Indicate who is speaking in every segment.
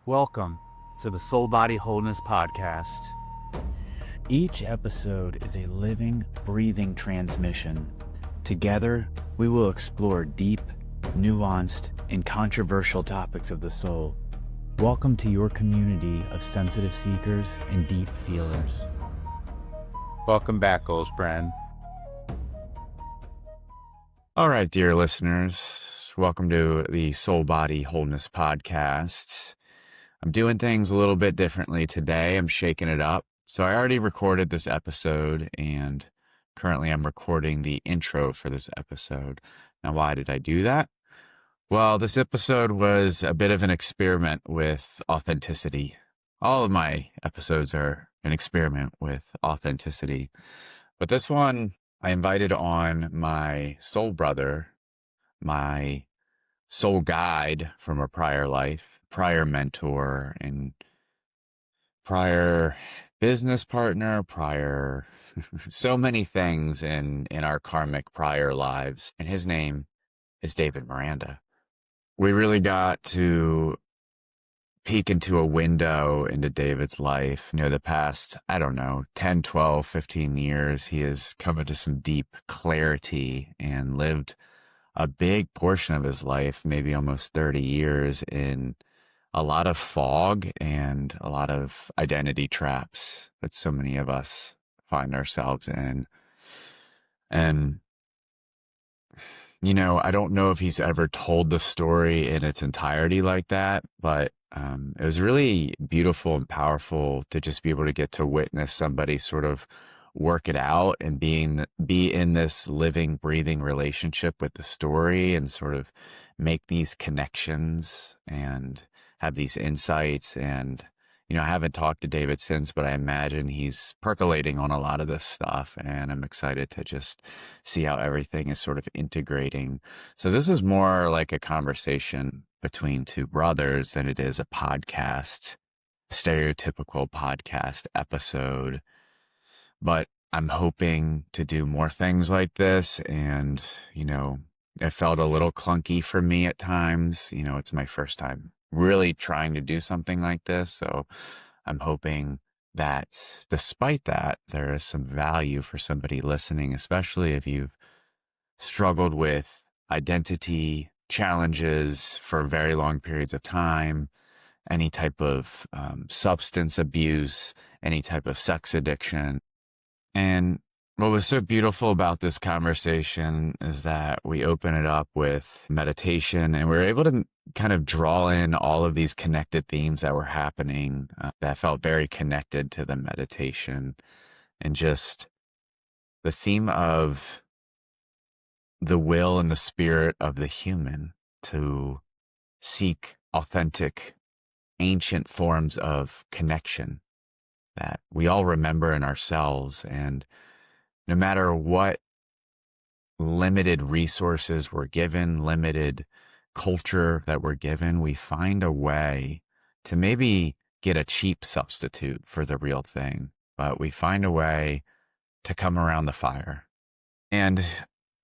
Speaker 1: Welcome to the Soul Body Wholeness Podcast.
Speaker 2: Each episode is a living, breathing transmission. Together, we will explore deep, nuanced, and controversial topics of the soul. Welcome to your community of sensitive seekers and deep feelers.
Speaker 1: Welcome back, Goldsbrand.
Speaker 3: All right, dear listeners, welcome to the Soul Body Wholeness Podcast. I'm doing things a little bit differently today. I'm shaking it up. So I already recorded this episode, and currently I'm recording the intro for this episode. Now, why did I do that? Well, this episode was a bit of an experiment with authenticity. All of my episodes are an experiment with authenticity. But this one, I invited on my soul brother, my soul guide from a prior life, prior mentor, and prior business partner, prior so many things in our karmic prior lives. And his name is David Miranda. We really got to peek into a window into David's life. You know, the past, 10, 12, 15 years, he has come into some deep clarity and lived a big portion of his life, maybe almost 30 years, in a lot of fog and a lot of identity traps that so many of us find ourselves in. And, you know, I don't know if he's ever told the story in its entirety like that, but it was really beautiful and powerful to just be able to get to witness somebody sort of work it out and be in this living, breathing relationship with the story and sort of make these connections and have these insights. And, you know, I haven't talked to David since, but I imagine he's percolating on a lot of this stuff, and I'm excited to just see how everything is sort of integrating. So this is more like a conversation between two brothers than it is a podcast, stereotypical podcast episode. But I'm hoping to do more things like this. And, you know, it felt a little clunky for me at times. You know, it's my first time really trying to do something like this. So I'm hoping that despite that, there is some value for somebody listening, especially if you've struggled with identity challenges for very long periods of time, any type of substance abuse, any type of sex addiction. And what was so beautiful about this conversation is that we open it up with meditation, and we're able to kind of draw in all of these connected themes that were happening that felt very connected to the meditation, and just the theme of the will and the spirit of the human to seek authentic, ancient forms of connection that we all remember in ourselves. And no matter what limited resources we're given, limited culture that we're given, we find a way to maybe get a cheap substitute for the real thing, but we find a way to come around the fire. And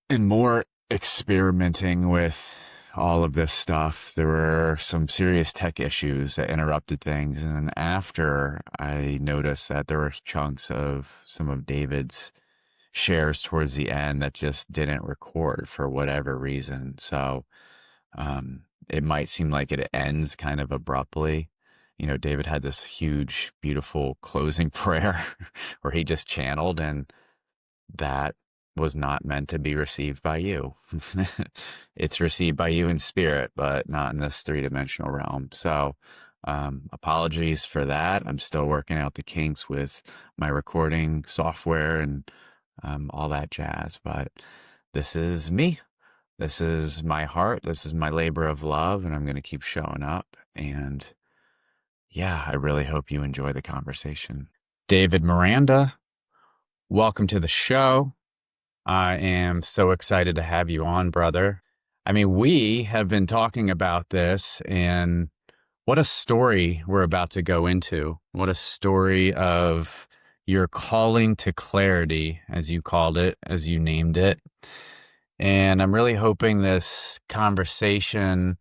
Speaker 3: in more experimenting with all of this stuff, there were some serious tech issues that interrupted things. And after, I noticed that there were chunks of some of David's shares towards the end that just didn't record for whatever reason. So it might seem like it ends kind of abruptly. You know, David had this huge, beautiful closing prayer where he just channeled, and that was not meant to be received by you. It's received by you in spirit, but not in this three-dimensional realm. So apologies for that. I'm still working out the kinks with my recording software and all that jazz. But this is me. This is my heart. This is my labor of love, and I'm going to keep showing up. And yeah, I really hope you enjoy the conversation. David Miranda, welcome to the show. I am so excited to have you on, brother. I mean, we have been talking about this, and what a story we're about to go into. What a story of your calling to clarity, as you called it, as you named it. And I'm really hoping this conversation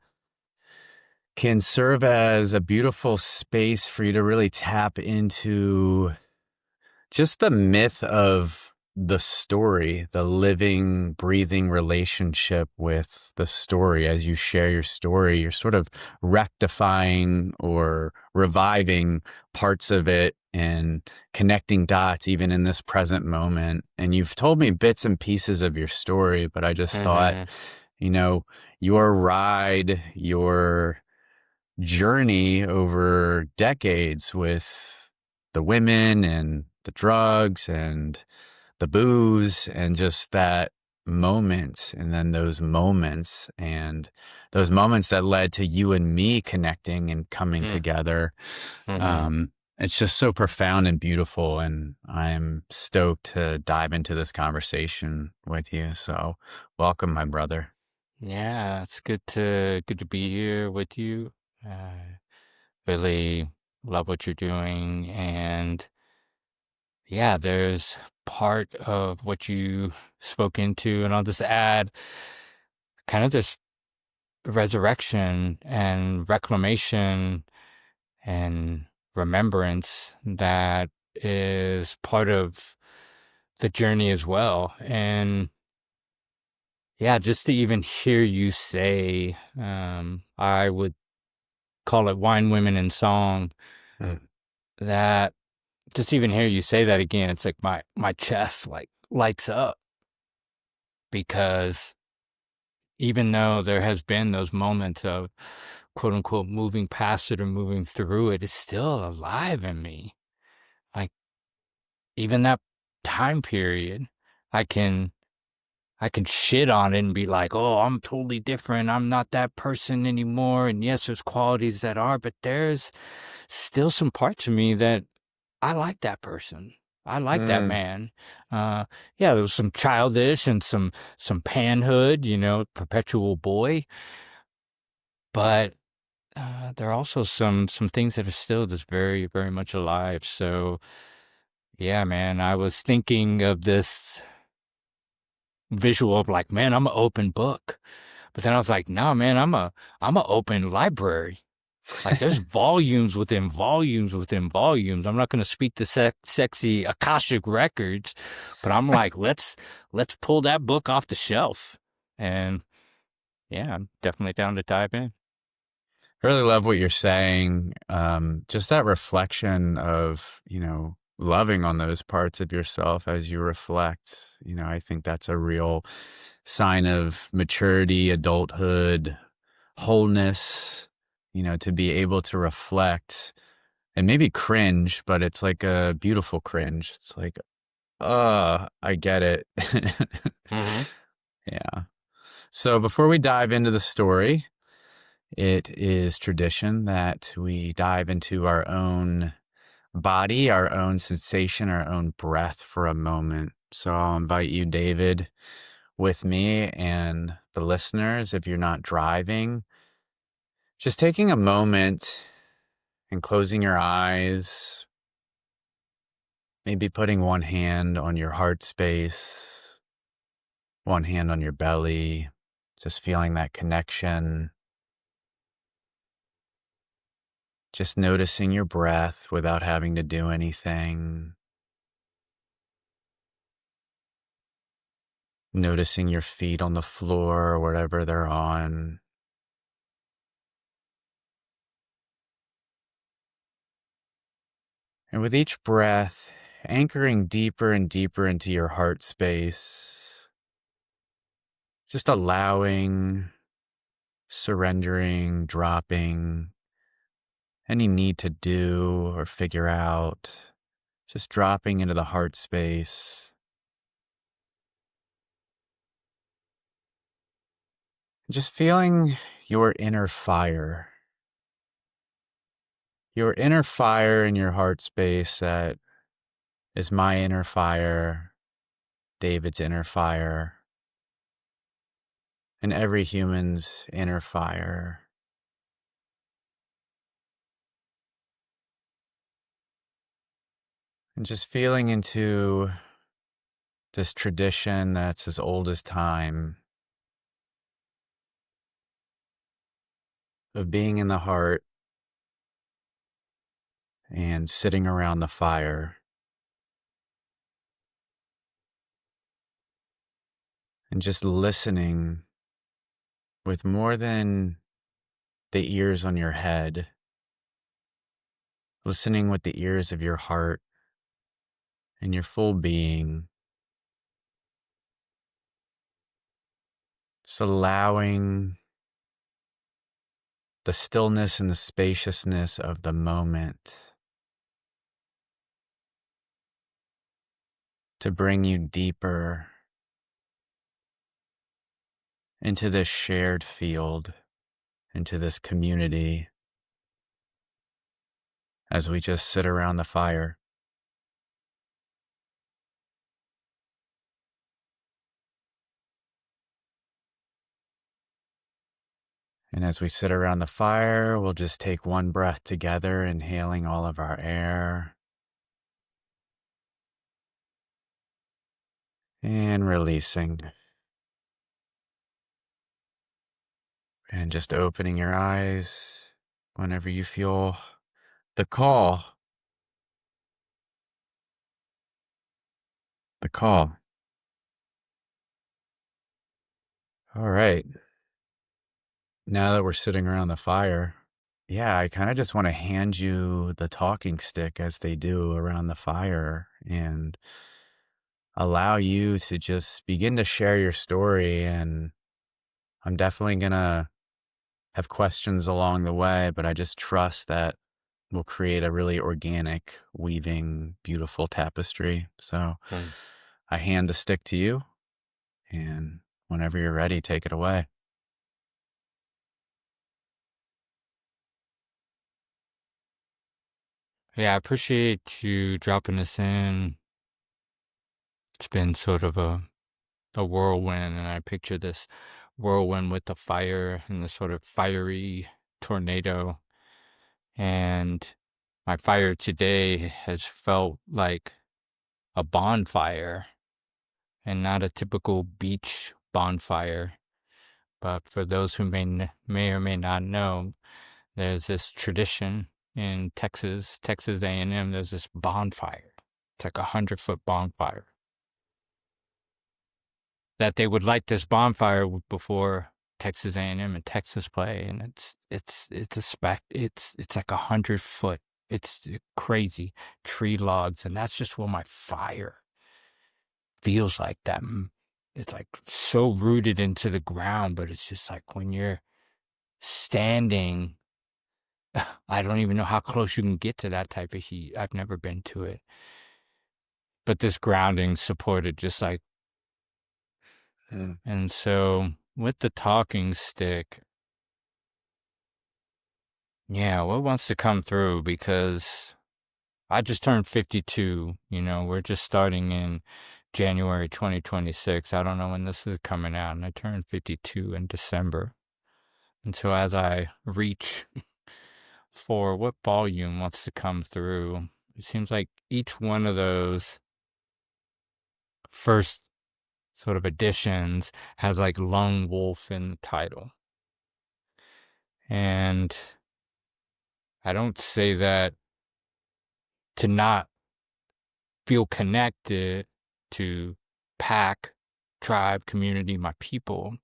Speaker 3: can serve as a beautiful space for you to really tap into just the myth of the story, the living, breathing relationship with the story. As you share your story, you're sort of rectifying or reviving parts of it and connecting dots even in this present moment. And you've told me bits and pieces of your story, but I just thought, your ride, your journey over decades with the women and the drugs and the booze and just that moment, and then those moments that led to you and me connecting and coming together. It's just so profound and beautiful, and I'm stoked to dive into this conversation with you. So welcome, my brother.
Speaker 4: Yeah, it's good to be here with you. Really love what you're doing, and yeah, there's part of what you spoke into, and I'll just add kind of this resurrection and reclamation and remembrance that is part of the journey as well. And yeah, just to even hear you say, I would call it wine, women, and song. That just even hear you say that again, it's like my chest like lights up, because even though there has been those moments of quote unquote moving past it or moving through it, it's still alive in me. Like even that time period, I can shit on it and be like, oh, I'm totally different. I'm not that person anymore. And yes, there's qualities that are, but there's still some parts of me that I like that person. I like that man. Yeah, there was some childish and some panhood, perpetual boy. But there are also some things that are still just very, very much alive. So yeah, man, I was thinking of this visual of like, man, I'm an open book. But then I was like, no, man, I'm an open library. Like there's volumes within volumes within volumes. I'm not going to speak to sexy Akashic records, but I'm like, let's pull that book off the shelf. And yeah, I'm definitely down to dive in.
Speaker 3: I really love what you're saying. Just that reflection of, loving on those parts of yourself as you reflect. I think that's a real sign of maturity, adulthood, wholeness, to be able to reflect and maybe cringe, but it's like a beautiful cringe. It's like, I get it. Yeah. So before we dive into the story, it is tradition that we dive into our own body, our own sensation, our own breath for a moment. So I'll invite you, David, with me and the listeners, if you're not driving, just taking a moment and closing your eyes, maybe putting one hand on your heart space, one hand on your belly, just feeling that connection. Just noticing your breath without having to do anything. Noticing your feet on the floor or whatever they're on. And with each breath, anchoring deeper and deeper into your heart space. Just allowing, surrendering, dropping any need to do or figure out. Just dropping into the heart space. Just feeling your inner fire. Your inner fire in your heart space that is my inner fire, David's inner fire, and every human's inner fire. And just feeling into this tradition that's as old as time. of being in the heart and sitting around the fire and just listening with more than the ears on your head, listening with the ears of your heart and your full being, just allowing the stillness and the spaciousness of the moment to bring you deeper into this shared field, into this community, as we just sit around the fire. And as we sit around the fire, we'll just take one breath together, inhaling all of our air and releasing. And just opening your eyes whenever you feel the call. The call. All right. Now that we're sitting around the fire, I kind of just want to hand you the talking stick as they do around the fire and allow you to just begin to share your story. And I'm definitely going to have questions along the way, but I just trust that we'll create a really organic, weaving, beautiful tapestry. So I hand the stick to you, and whenever you're ready, take it away.
Speaker 4: Yeah, I appreciate you dropping this in. It's been sort of a whirlwind, and I picture this whirlwind with the fire and the sort of fiery tornado. And my fire today has felt like a bonfire, and not a typical beach bonfire. But for those who may or may not know, there's this tradition in Texas A&M. There's this bonfire. It's like 100-foot bonfire. That they would light this bonfire before Texas A&M and Texas play, and it's like 100-foot. It's crazy tree logs, and that's just what my fire feels like. That it's like so rooted into the ground, but it's just like when you're standing, I don't even know how close you can get to that type of heat. I've never been to it, but this grounding supported just like. And so with the talking stick, what wants to come through? Because I just turned 52, we're just starting in January 2026. I don't know when this is coming out, and I turned 52 in December. And so as I reach for what volume wants to come through, it seems like each one of those first sort of editions has like lone wolf in the title. And I don't say that to not feel connected to pack, tribe, community, my people,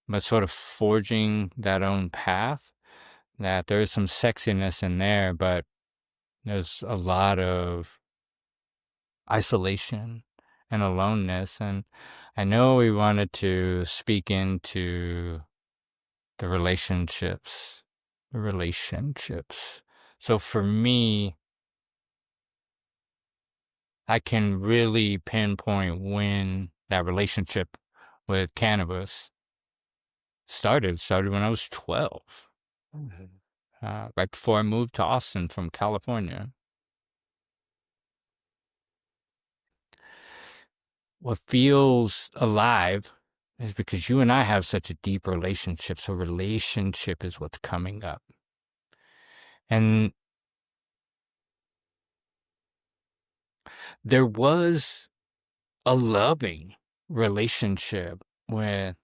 Speaker 4: but sort of forging that own path, that there's some sexiness in there, but there's a lot of isolation and aloneness. And I know we wanted to speak into the relationships. So for me, I can really pinpoint when that relationship with cannabis started when I was 12, right before I moved to Austin from California. What feels alive is because you and I have such a deep relationship. So relationship is what's coming up. And there was a loving relationship with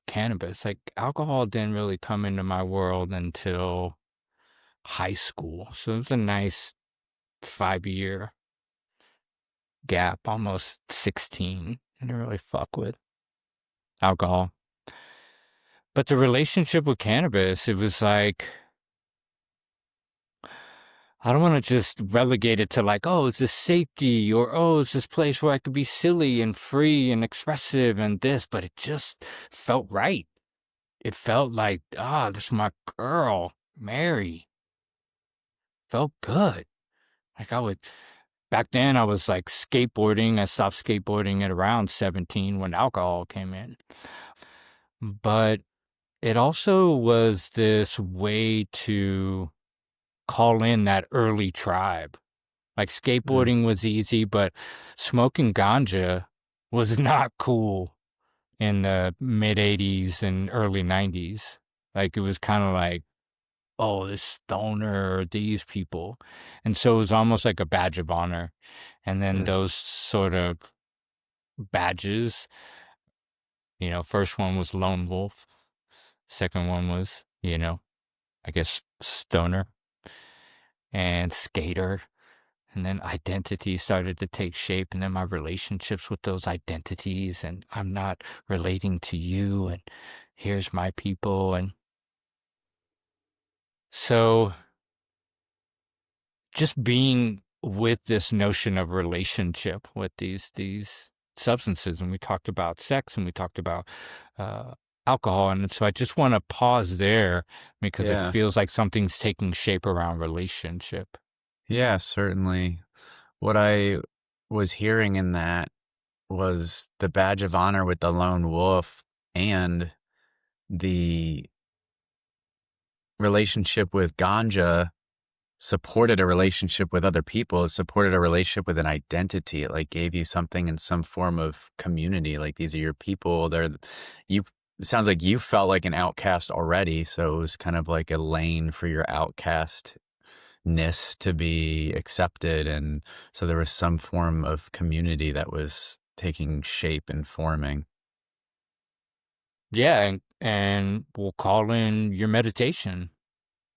Speaker 4: cannabis. Like, alcohol didn't really come into my world until high school. So it was a nice 5-year gap, almost 16. I didn't really fuck with alcohol. But the relationship with cannabis, it was like, I don't want to just relegate it to like, oh, it's this safety, or oh, it's this place where I could be silly and free and expressive and this, but it just felt right. It felt like, this is my girl, Mary. Felt good. Like back then I was like skateboarding. I stopped skateboarding at around 17 when alcohol came in. But it also was this way to call in that early tribe. Like, skateboarding was easy, but smoking ganja was not cool in the mid 80s and early 90s. Like, it was kind of like, oh, this stoner, these people. And so it was almost like a badge of honor. And then those sort of badges, first one was lone wolf. Second one was, I guess stoner and skater. And then identity started to take shape, and then my relationships with those identities, and I'm not relating to you, and here's my people. And so just being with this notion of relationship with these substances, and we talked about sex and we talked about alcohol, and so I just want to pause there because it feels like something's taking shape around relationship.
Speaker 3: Yeah, certainly. What I was hearing in that was the badge of honor with the lone wolf and the relationship with ganja supported a relationship with other people. It supported a relationship with an identity. It like gave you something in some form of community. Like, these are your people. It sounds like you felt like an outcast already. So it was kind of like a lane for your outcastness to be accepted. And so there was some form of community that was taking shape and forming.
Speaker 4: Yeah, and we'll call in your meditation,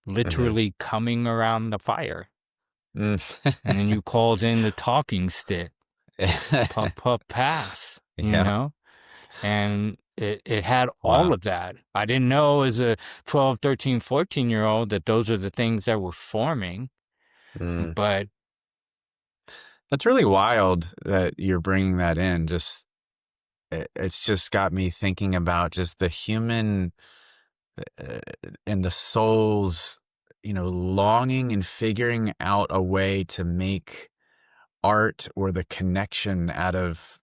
Speaker 4: literally coming around the fire. And then you called in the talking stick, puff, puff, pass, know? And it had all of that. I didn't know as a 12, 13, 14-year-old that those are the things that were forming. But
Speaker 3: that's really wild that you're bringing that in. It's just got me thinking about just the human and the soul's, longing and figuring out a way to make art or the connection out of,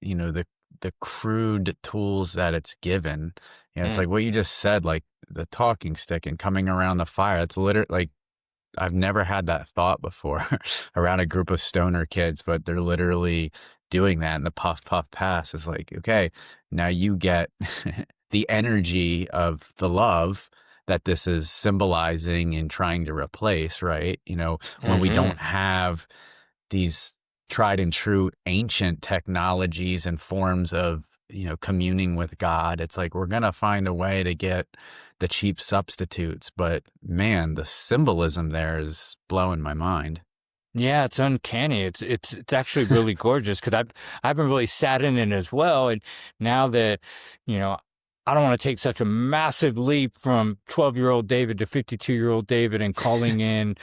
Speaker 3: the crude tools that it's given. It's like what you just said, like the talking stick and coming around the fire. It's literally like, I've never had that thought before around a group of stoner kids, but they're literally doing that. And the puff, puff, pass is like, okay, now you get the energy of the love that this is symbolizing and trying to replace, right? When we don't have these tried and true ancient technologies and forms of, communing with God, it's like, we're going to find a way to get the cheap substitutes. But man, the symbolism there is blowing my mind.
Speaker 4: Yeah, it's uncanny. It's actually really gorgeous because I haven't really sat in it as well. And now that, I don't want to take such a massive leap from 12-year-old David to 52-year-old David and calling in,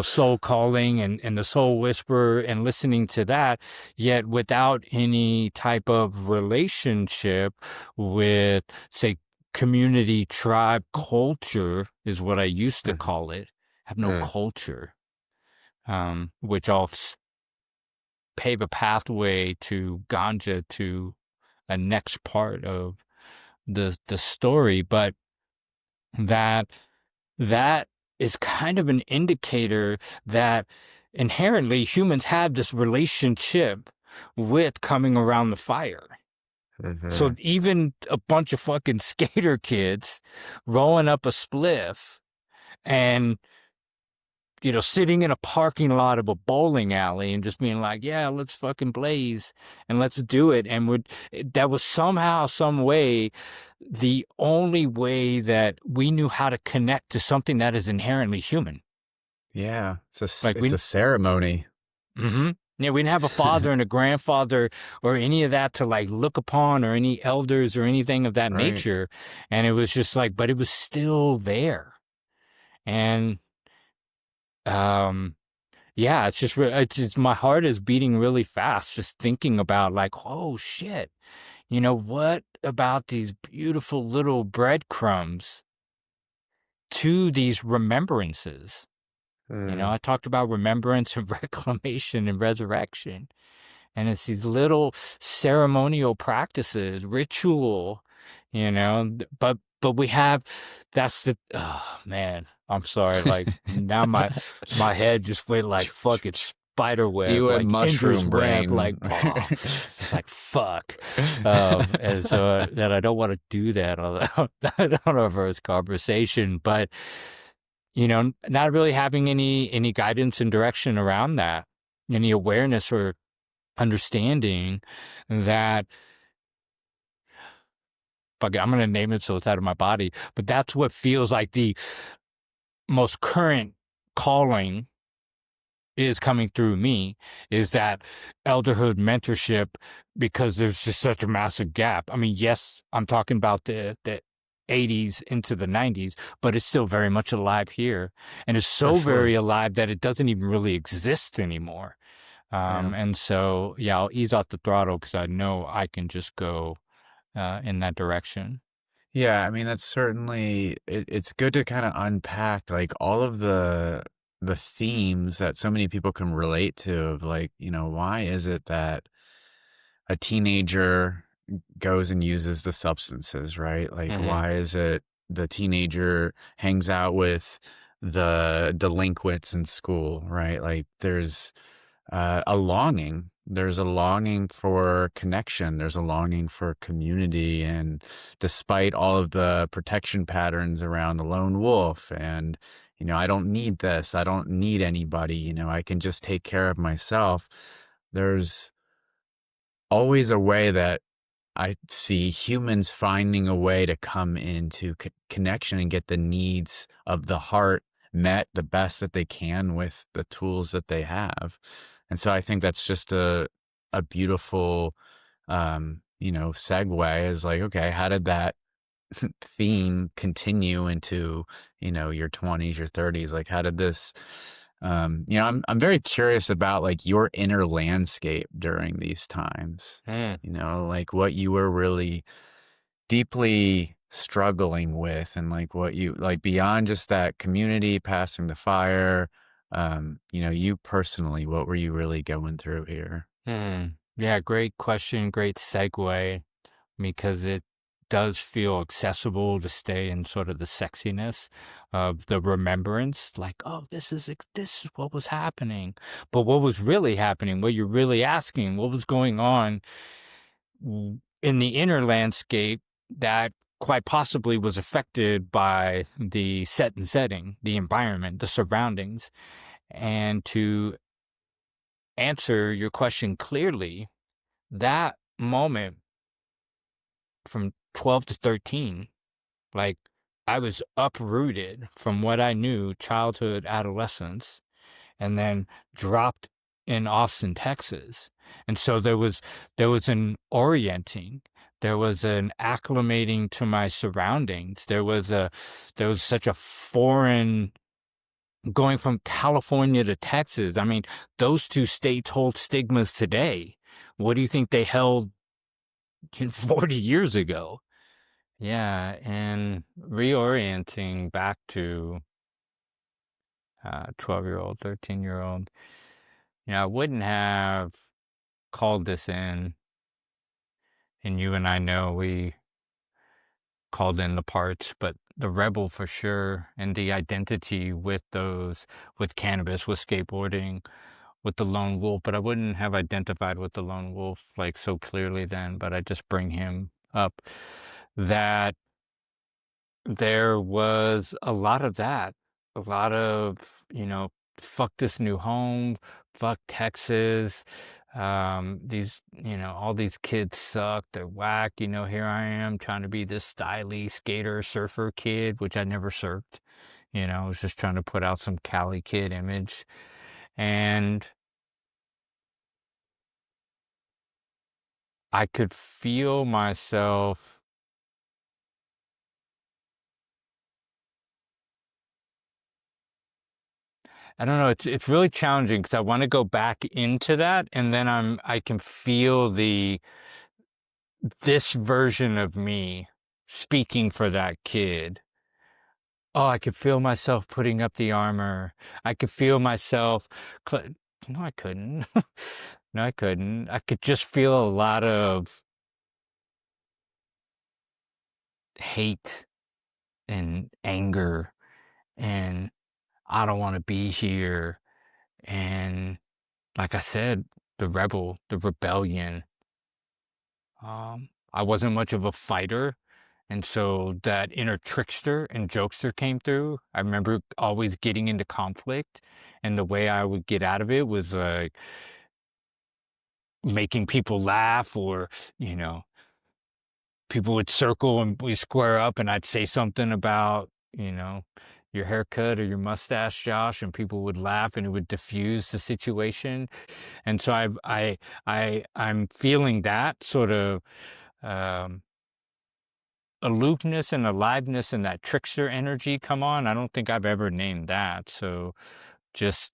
Speaker 4: soul calling and the soul whisperer and listening to that, yet without any type of relationship with, say, community, tribe, culture is what I used to call it. I have no culture, which I'll pave a pathway to ganja, to a next part of the story. But that is kind of an indicator that inherently humans have this relationship with coming around the fire. So even a bunch of fucking skater kids rolling up a spliff and sitting in a parking lot of a bowling alley and just being like, yeah, let's fucking blaze and let's do it. And that was somehow, some way, the only way that we knew how to connect to something that is inherently human.
Speaker 3: Yeah.
Speaker 4: Like
Speaker 3: It's a ceremony.
Speaker 4: Mm-hmm. Yeah, we didn't have a father and a grandfather or any of that to like look upon, or any elders or anything of that
Speaker 3: Right.
Speaker 4: nature. And it was just like, but it was still there. And yeah, it's just my heart is beating really fast just thinking about like, oh shit, what about these beautiful little breadcrumbs to these remembrances? I talked about remembrance and reclamation and resurrection. And it's these little ceremonial practices, ritual, but we have, oh man, I'm sorry. Like now my head just went like fucking spider web,
Speaker 3: You
Speaker 4: like
Speaker 3: and
Speaker 4: Ender's
Speaker 3: mushroom
Speaker 4: web,
Speaker 3: brain.
Speaker 4: like, it's like, fuck. And so that I don't want to do that on our first conversation, but not really having any guidance and direction around that, any awareness or understanding that, fuck it, I'm going to name it so it's out of my body, but that's what feels like the most current calling is coming through me, is that elderhood mentorship, because there's just such a massive gap. I mean, yes, I'm talking about the 80s into the 90s, but it's still very much alive here, and it's so very alive that it doesn't even really exist anymore. And so, yeah, I'll ease off the throttle because I know I can just go in that direction.
Speaker 3: Yeah, I mean that's certainly it's good to kind of unpack like all of the themes that so many people can relate to, of like, why is it that a teenager goes and uses the substances, right? Like why is it the teenager hangs out with the delinquents in school, right? Like there's a longing. There's a longing for connection. There's a longing for community. And despite all of the protection patterns around the lone wolf and, I don't need this, I don't need anybody, I can just take care of myself. There's always a way that I see humans finding a way to come into connection and get the needs of the heart met the best that they can with the tools that they have. And so I think that's just a beautiful, segue, is like, okay, how did that theme continue into, your 20s, your 30s? Like, how did this, I'm very curious about like your inner landscape during these times, like what you were really deeply struggling with, and like what you like beyond just that community passing the fire, you personally, what were you really going through here?
Speaker 4: Yeah, great question, great segue, because it does feel accessible to stay in sort of the sexiness of the remembrance, like, oh, this is what was happening. But what was really happening, what you're really asking, what was going on in the inner landscape that quite possibly was affected by the set and setting, the environment, the surroundings. And to answer your question clearly, that moment from 12 to 13, like, I was uprooted from what I knew, childhood, adolescence, and then dropped in Austin, Texas. And so there was an orienting, there was an acclimating to my surroundings. There was such a foreign, going from California to Texas. I mean, those two states hold stigmas today. What do you think they held 40 years ago? Yeah, and reorienting back to 12-year-old, 13-year-old. I wouldn't have called this in, and you and I know we called in the parts, but the rebel for sure, and the identity with cannabis, with skateboarding, with the lone wolf. But I wouldn't have identified with the lone wolf like so clearly then, but I just bring him up, that there was a lot of that, a lot of, fuck this new home, fuck Texas. These, all these kids suck. They're whack. Here I am trying to be this styly skater, surfer kid, which I never surfed. I was just trying to put out some Cali kid image. And I could feel myself I don't know, it's really challenging because I want to go back into that, and then I can feel this version of me speaking for that kid. Oh, I could feel myself putting up the armor. I could feel myself no, I couldn't. No, I couldn't. I could just feel a lot of hate and anger, and I don't want to be here. And like I said, the rebellion. I wasn't much of a fighter, and so that inner trickster and jokester came through. I remember always getting into conflict, and the way I would get out of it was like making people laugh, or people would circle and we square up, and I'd say something about your haircut or your mustache, Josh, and people would laugh, and it would diffuse the situation. And so I'm feeling that sort of aloofness and aliveness and that trickster energy come on. I don't think I've ever named that. So just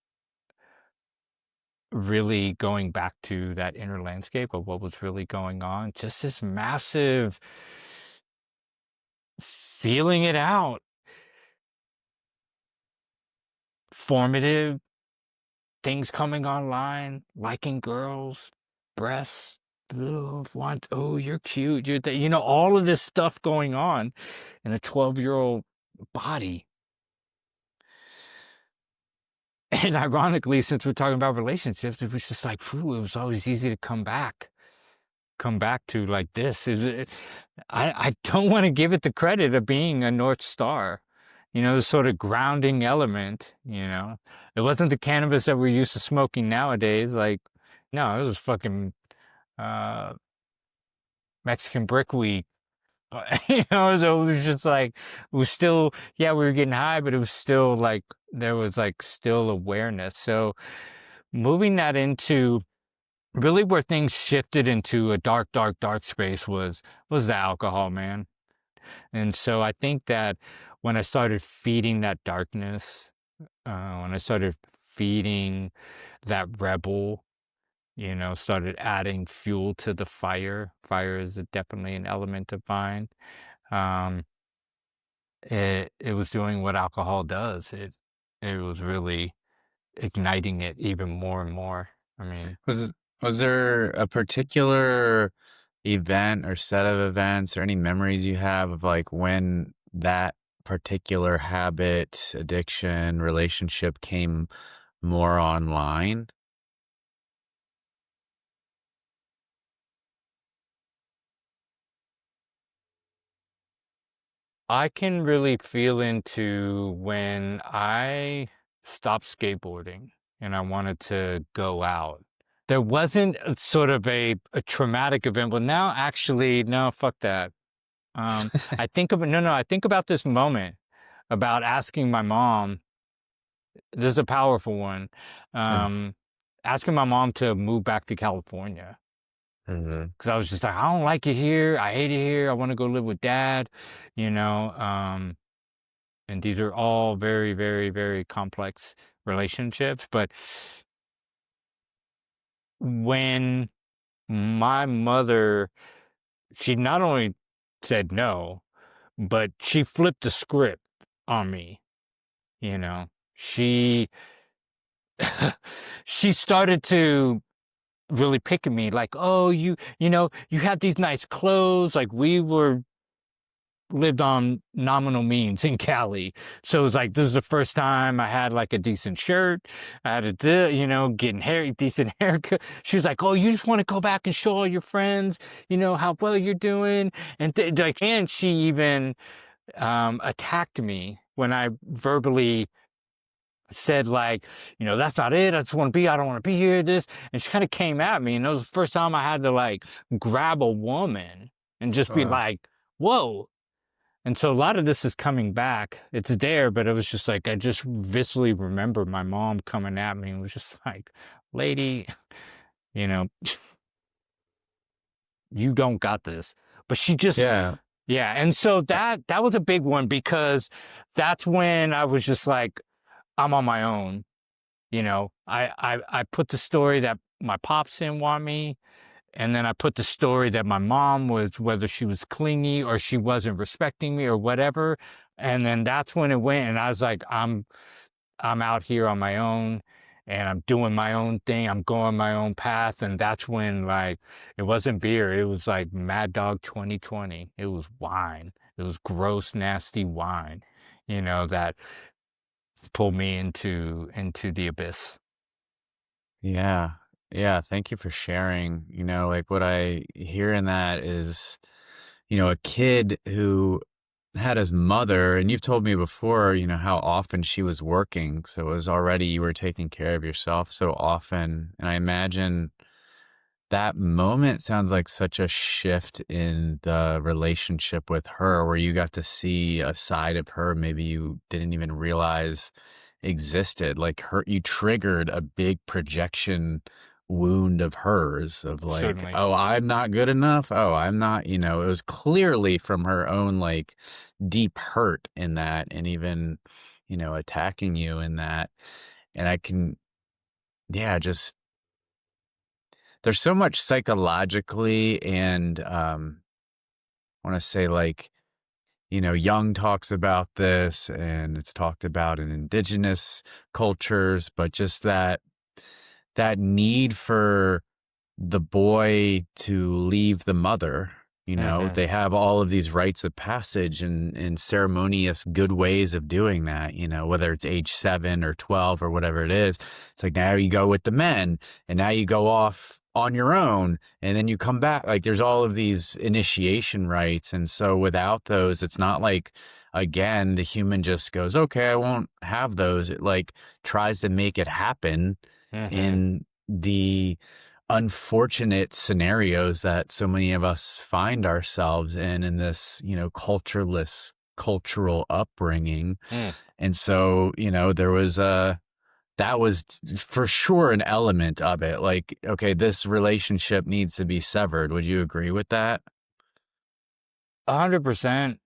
Speaker 4: really going back to that inner landscape of what was really going on, just this massive feeling it out, formative things coming online, liking girls, breasts, oh, you're cute, all of this stuff going on in a 12-year-old body. And ironically, since we're talking about relationships, it was just like, it was always easy to come back to like this. I don't want to give it the credit of being a North Star, the sort of grounding element. It wasn't the cannabis that we're used to smoking nowadays. Like, no, it was fucking Mexican brick weed. So it was just like, it was still, yeah, we were getting high, but it was still like, there was like still awareness. So moving that into really where things shifted into a dark, dark, dark space was the alcohol, man. And so I think that when I started feeding that darkness, when I started feeding that rebel, started adding fuel to the fire. Fire is definitely an element of mine. It was doing what alcohol does. It was really igniting it even more and more. I mean,
Speaker 3: Was there a particular event or set of events or any memories you have of like when that particular habit, addiction, relationship came more online?
Speaker 4: I can really feel into when I stopped skateboarding and I wanted to go out. There wasn't a sort of a traumatic event. Well, now actually, no, fuck that. I think about this moment about asking my mom. This is a powerful one. Asking my mom to move back to California. Because I was just like, I don't like it here. I hate it here. I want to go live with dad, and these are all very, very, very complex relationships. But when my mother, she not only said no, but she flipped the script on me, she she started to really pick at me like, oh, you have these nice clothes. Like, we lived on nominal means in Cali. So it was like, this is the first time I had like a decent shirt. I had getting decent haircut. She was like, oh, you just want to go back and show all your friends, how well you're doing. And she even attacked me when I verbally said like, that's not it. I just want to be, I don't want to be here, this. And she kind of came at me. And it was the first time I had to like grab a woman and just be like, whoa. And so a lot of this is coming back. It's there, but it was just like, I just viscerally remember my mom coming at me and was just like, lady, you don't got this. But she just,
Speaker 3: Yeah.
Speaker 4: yeah. And so that was a big one, because that's when I was just like, I'm on my own. I put the story that my pops didn't want me, and then I put the story that my mom was, whether she was clingy or she wasn't respecting me or whatever. And then that's when it went, and I was like, I'm out here on my own, and I'm doing my own thing. I'm going my own path. And that's when, like, it wasn't beer. It was like Mad Dog 2020. It was wine. It was gross, nasty wine, that pulled me into the abyss.
Speaker 3: Yeah. Yeah. Thank you for sharing. Like what I hear in that is, a kid who had his mother, and you've told me before, how often she was working. So it was already, you were taking care of yourself so often. And I imagine that moment sounds like such a shift in the relationship with her, where you got to see a side of her maybe you didn't even realize existed. Like you triggered a big projection wound of hers of like,
Speaker 4: Certainly.
Speaker 3: oh, I'm not good enough. Oh, I'm not, it was clearly from her own like deep hurt in that, and even, attacking you in that. And I can, yeah, just, there's so much psychologically, and I want to say like, Jung talks about this, and it's talked about in indigenous cultures, but just that need for the boy to leave the mother. They have all of these rites of passage and ceremonious good ways of doing that, whether it's age 7 or 12 or whatever it is. It's like, now you go with the men, and now you go off on your own, and then you come back. Like, there's all of these initiation rites. And so without those, it's not like, again, the human just goes, okay, I won't have those. It like tries to make it happen in the unfortunate scenarios that so many of us find ourselves in this, cultural upbringing. And so, there was that was for sure an element of it. Like, okay, this relationship needs to be severed. Would you agree with that?
Speaker 4: 100%.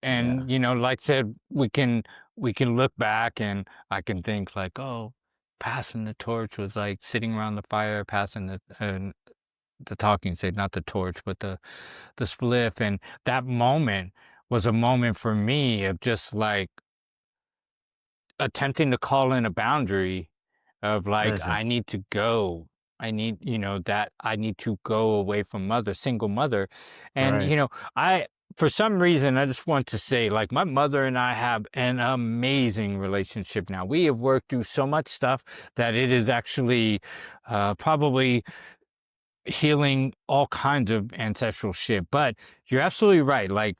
Speaker 4: And, like I said, we can look back, and I can think like, oh, passing the torch was like sitting around the fire, passing the talking stick, not the torch, but the spliff. And that moment was a moment for me of just like attempting to call in a boundary of like, I need to go. I need, that I need to go away from single mother. And,
Speaker 3: Right.
Speaker 4: for some reason, I just want to say, like, my mother and I have an amazing relationship now. We have worked through so much stuff that it is actually probably healing all kinds of ancestral shit. But you're absolutely right. Like,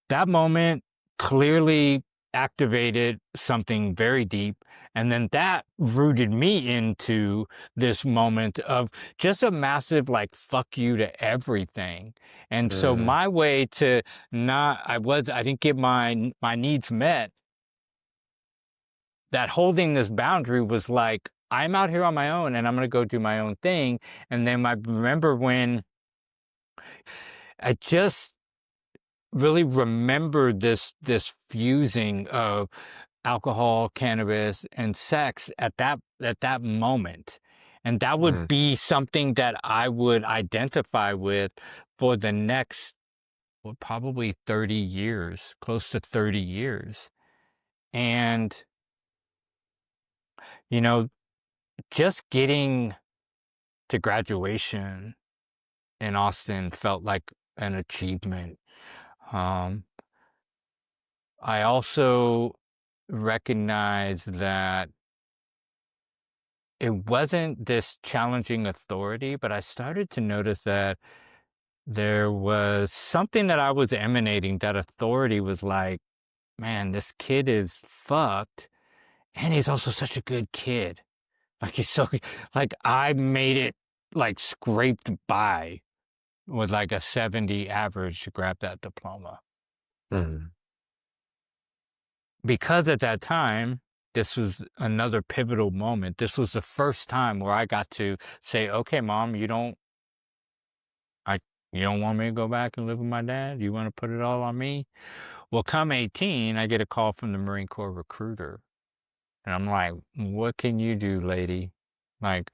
Speaker 4: that moment clearly activated something very deep. And then that rooted me into this moment of just a massive, like, fuck you to everything. And so my way to I didn't get my needs met. That holding this boundary was like, I'm out here on my own, and I'm going to go do my own thing. And then I remember when I just really remember this fusing of alcohol, cannabis, and sex at that moment. And that would be something that I would identify with for the next, well, probably 30 years, close to 30 years. And, just getting to graduation in Austin felt like an achievement. I also recognized that it wasn't this challenging authority, but I started to notice that there was something that I was emanating, that authority was like, man, this kid is fucked. And he's also such a good kid. Like he's so, like I made it like scraped by with like a 70 average to grab that diploma.
Speaker 3: Mm.
Speaker 4: Because at that time, this was another pivotal moment. This was the first time where I got to say, okay, Mom, you don't want me to go back and live with my dad? You want to put it all on me? Well, come 18, I get a call from the Marine Corps recruiter. And I'm like, what can you do, lady? Like,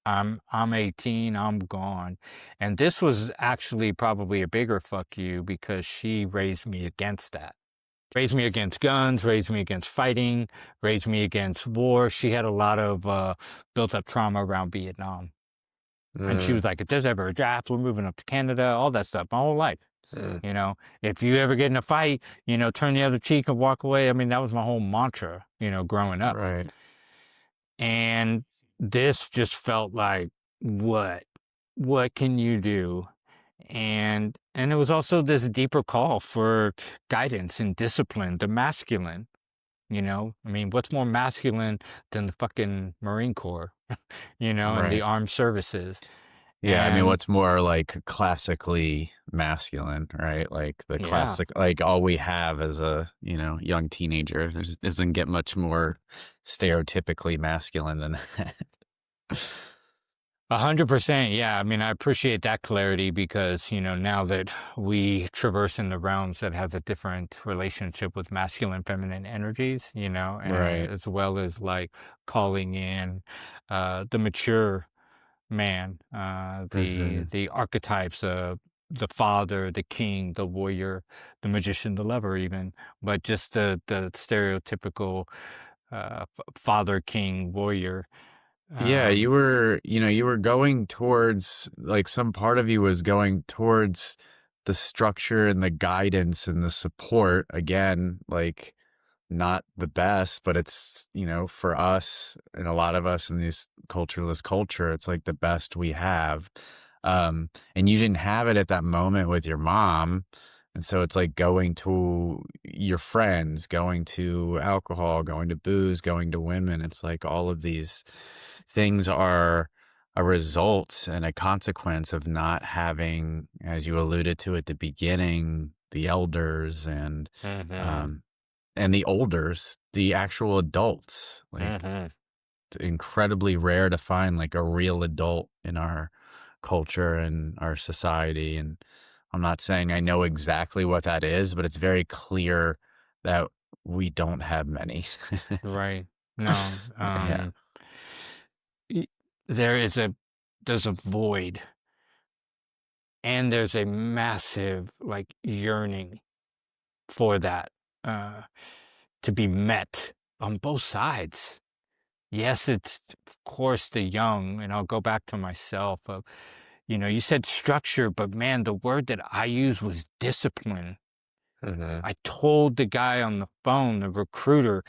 Speaker 4: I'm 18, I'm gone. And this was actually probably a bigger fuck you because she raised me against that. Raised me against guns, raised me against fighting, raised me against war. She had a lot of built up trauma around Vietnam. And she was like, if there's ever a draft, we're moving up to Canada, all that stuff, my whole life. You know, if you ever get in a fight, you know, turn the other cheek and walk away. I mean, that was my whole mantra, you know, growing up.
Speaker 3: Right.
Speaker 4: And this just felt like, what can you do? And it was also this deeper call for guidance and discipline, the masculine, you know? I mean, what's more masculine than the fucking Marine Corps, you know, and the
Speaker 3: Right.
Speaker 4: armed services?
Speaker 3: Yeah, I mean,
Speaker 4: And
Speaker 3: what's more like classically masculine, right? Like the
Speaker 4: yeah,
Speaker 3: classic, like all we have as a, you know, young teenager, doesn't get much more stereotypically masculine than that.
Speaker 4: 100%. Yeah. I mean, I appreciate that clarity because, you know, now that we traverse in the realms that has a different relationship with masculine, feminine energies, you know,
Speaker 3: Right.
Speaker 4: as well as like calling in the mature man,
Speaker 3: Mhm.
Speaker 4: the archetypes of the father, the king, the warrior, the magician, the lover, even, but just the stereotypical father, king, warrior.
Speaker 3: Yeah,
Speaker 4: Um,
Speaker 3: you were going towards, like, some part of you was going towards the structure and the guidance and the support. Again, like, not the best, but it's, you know, for us and a lot of us in this cultureless culture, it's like the best we have. And you didn't have it at that moment with your mom. And so it's like going to your friends, going to alcohol, going to booze, going to women. It's like all of these things are a result and a consequence of not having, as you alluded to at the beginning, the elders
Speaker 4: mhm,
Speaker 3: um, and the olders, the actual adults. Like,
Speaker 4: mhm.
Speaker 3: it's incredibly rare to find like a real adult in our culture and our society. And I'm not saying I know exactly what that is, but it's very clear that we don't have many.
Speaker 4: Right. No,
Speaker 3: Yeah.
Speaker 4: y- there is there's a void and there's a massive like yearning for that uh to be met on both sides. Yes, it's of course the young, and I'll go back to myself of, you know, you said structure, but man, the word that I used was discipline.
Speaker 3: Hmm.
Speaker 4: I told the guy on the phone, the recruiter,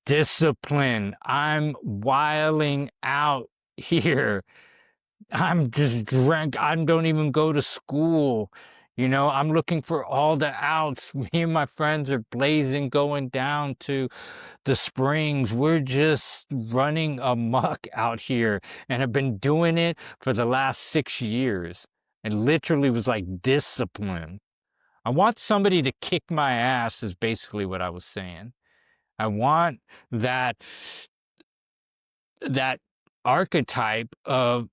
Speaker 4: discipline. I'm wiling out here. I'm just drunk. I don't even go to school. You know, I'm looking for all the outs. Me and my friends are blazing going down to the springs. We're just running amok out here and have been doing it for the last 6 years. And literally was like discipline. I want somebody to kick my ass is basically what I was saying. I want that that archetype of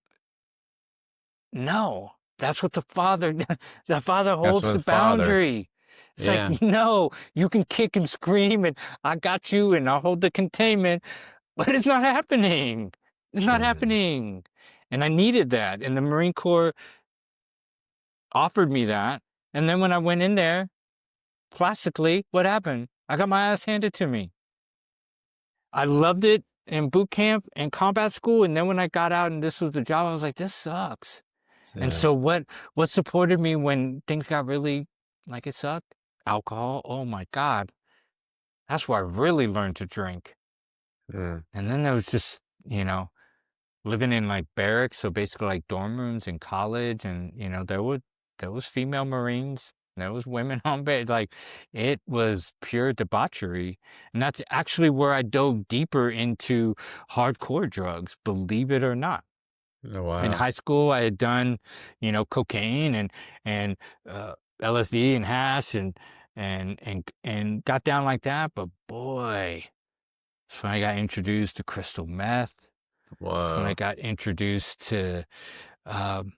Speaker 4: no, that's what the father the father
Speaker 3: That's
Speaker 4: holds
Speaker 3: what
Speaker 4: the
Speaker 3: the father.
Speaker 4: boundary. It's
Speaker 3: Yeah.
Speaker 4: like, no, you can kick and scream and I got you and I'll hold the containment, but it's not happening. It's not
Speaker 3: Mhm.
Speaker 4: happening. And I needed that. And the Marine Corps offered me that. And then when I went in there, classically, what happened? I got my ass handed to me. I loved it in boot camp and combat school. And then when I got out and this was the job, I was like, this sucks. And
Speaker 3: Yeah.
Speaker 4: so what supported me when things got really like it sucked? Alcohol. Oh my God. That's where I really learned to drink.
Speaker 3: Mm.
Speaker 4: And then there was just, you know, living in like barracks, so basically like dorm rooms in college, and you know, there was female Marines, There was women on bed. Like, it was pure debauchery. And that's actually where I dove deeper into hardcore drugs, believe it or not.
Speaker 3: Oh,
Speaker 4: In
Speaker 3: wow.
Speaker 4: high school, I had done, cocaine and uh, LSD and hash and got down like that. But boy, it's when I got introduced to crystal meth. It's when I
Speaker 3: Whoa.
Speaker 4: got introduced to, um,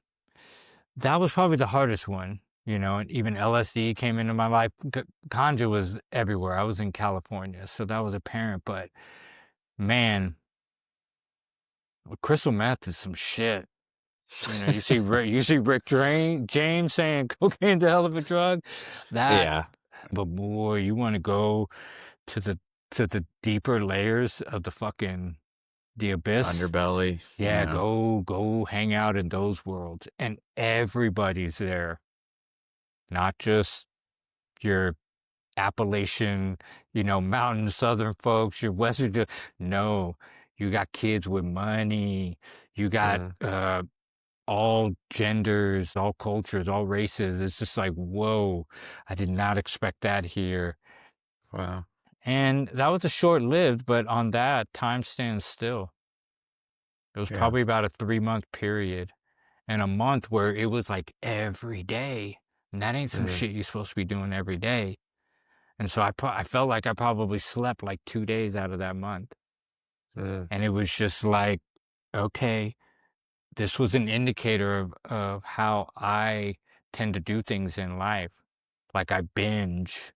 Speaker 4: that was probably the hardest one, and even LSD came into my life. Ganja was everywhere. I was in California, so that was apparent. But man, crystal meth is some shit. You see Rick James saying cocaine's a hell of a drug. That,
Speaker 3: Yeah.
Speaker 4: but boy, you want to go to the deeper layers of the abyss.
Speaker 3: Underbelly.
Speaker 4: Yeah,
Speaker 3: Yeah.
Speaker 4: go hang out in those worlds, and everybody's there, not just your Appalachian, mountain Southern folks, your Western. No, you got kids with money. You got
Speaker 3: Mm.
Speaker 4: all genders, all cultures, all races. It's just like, whoa, I did not expect that here.
Speaker 3: Wow.
Speaker 4: And that was a short-lived, but on that, time stands still. It was
Speaker 3: Yeah.
Speaker 4: probably about a 3-month period, and a month where it was like every day. And that ain't some
Speaker 3: Mm.
Speaker 4: shit you're supposed to be doing every day. And so I felt like I probably slept like 2 days out of that month.
Speaker 3: Mm.
Speaker 4: And it was just like, okay, this was an indicator of how I tend to do things in life. Like, I binge,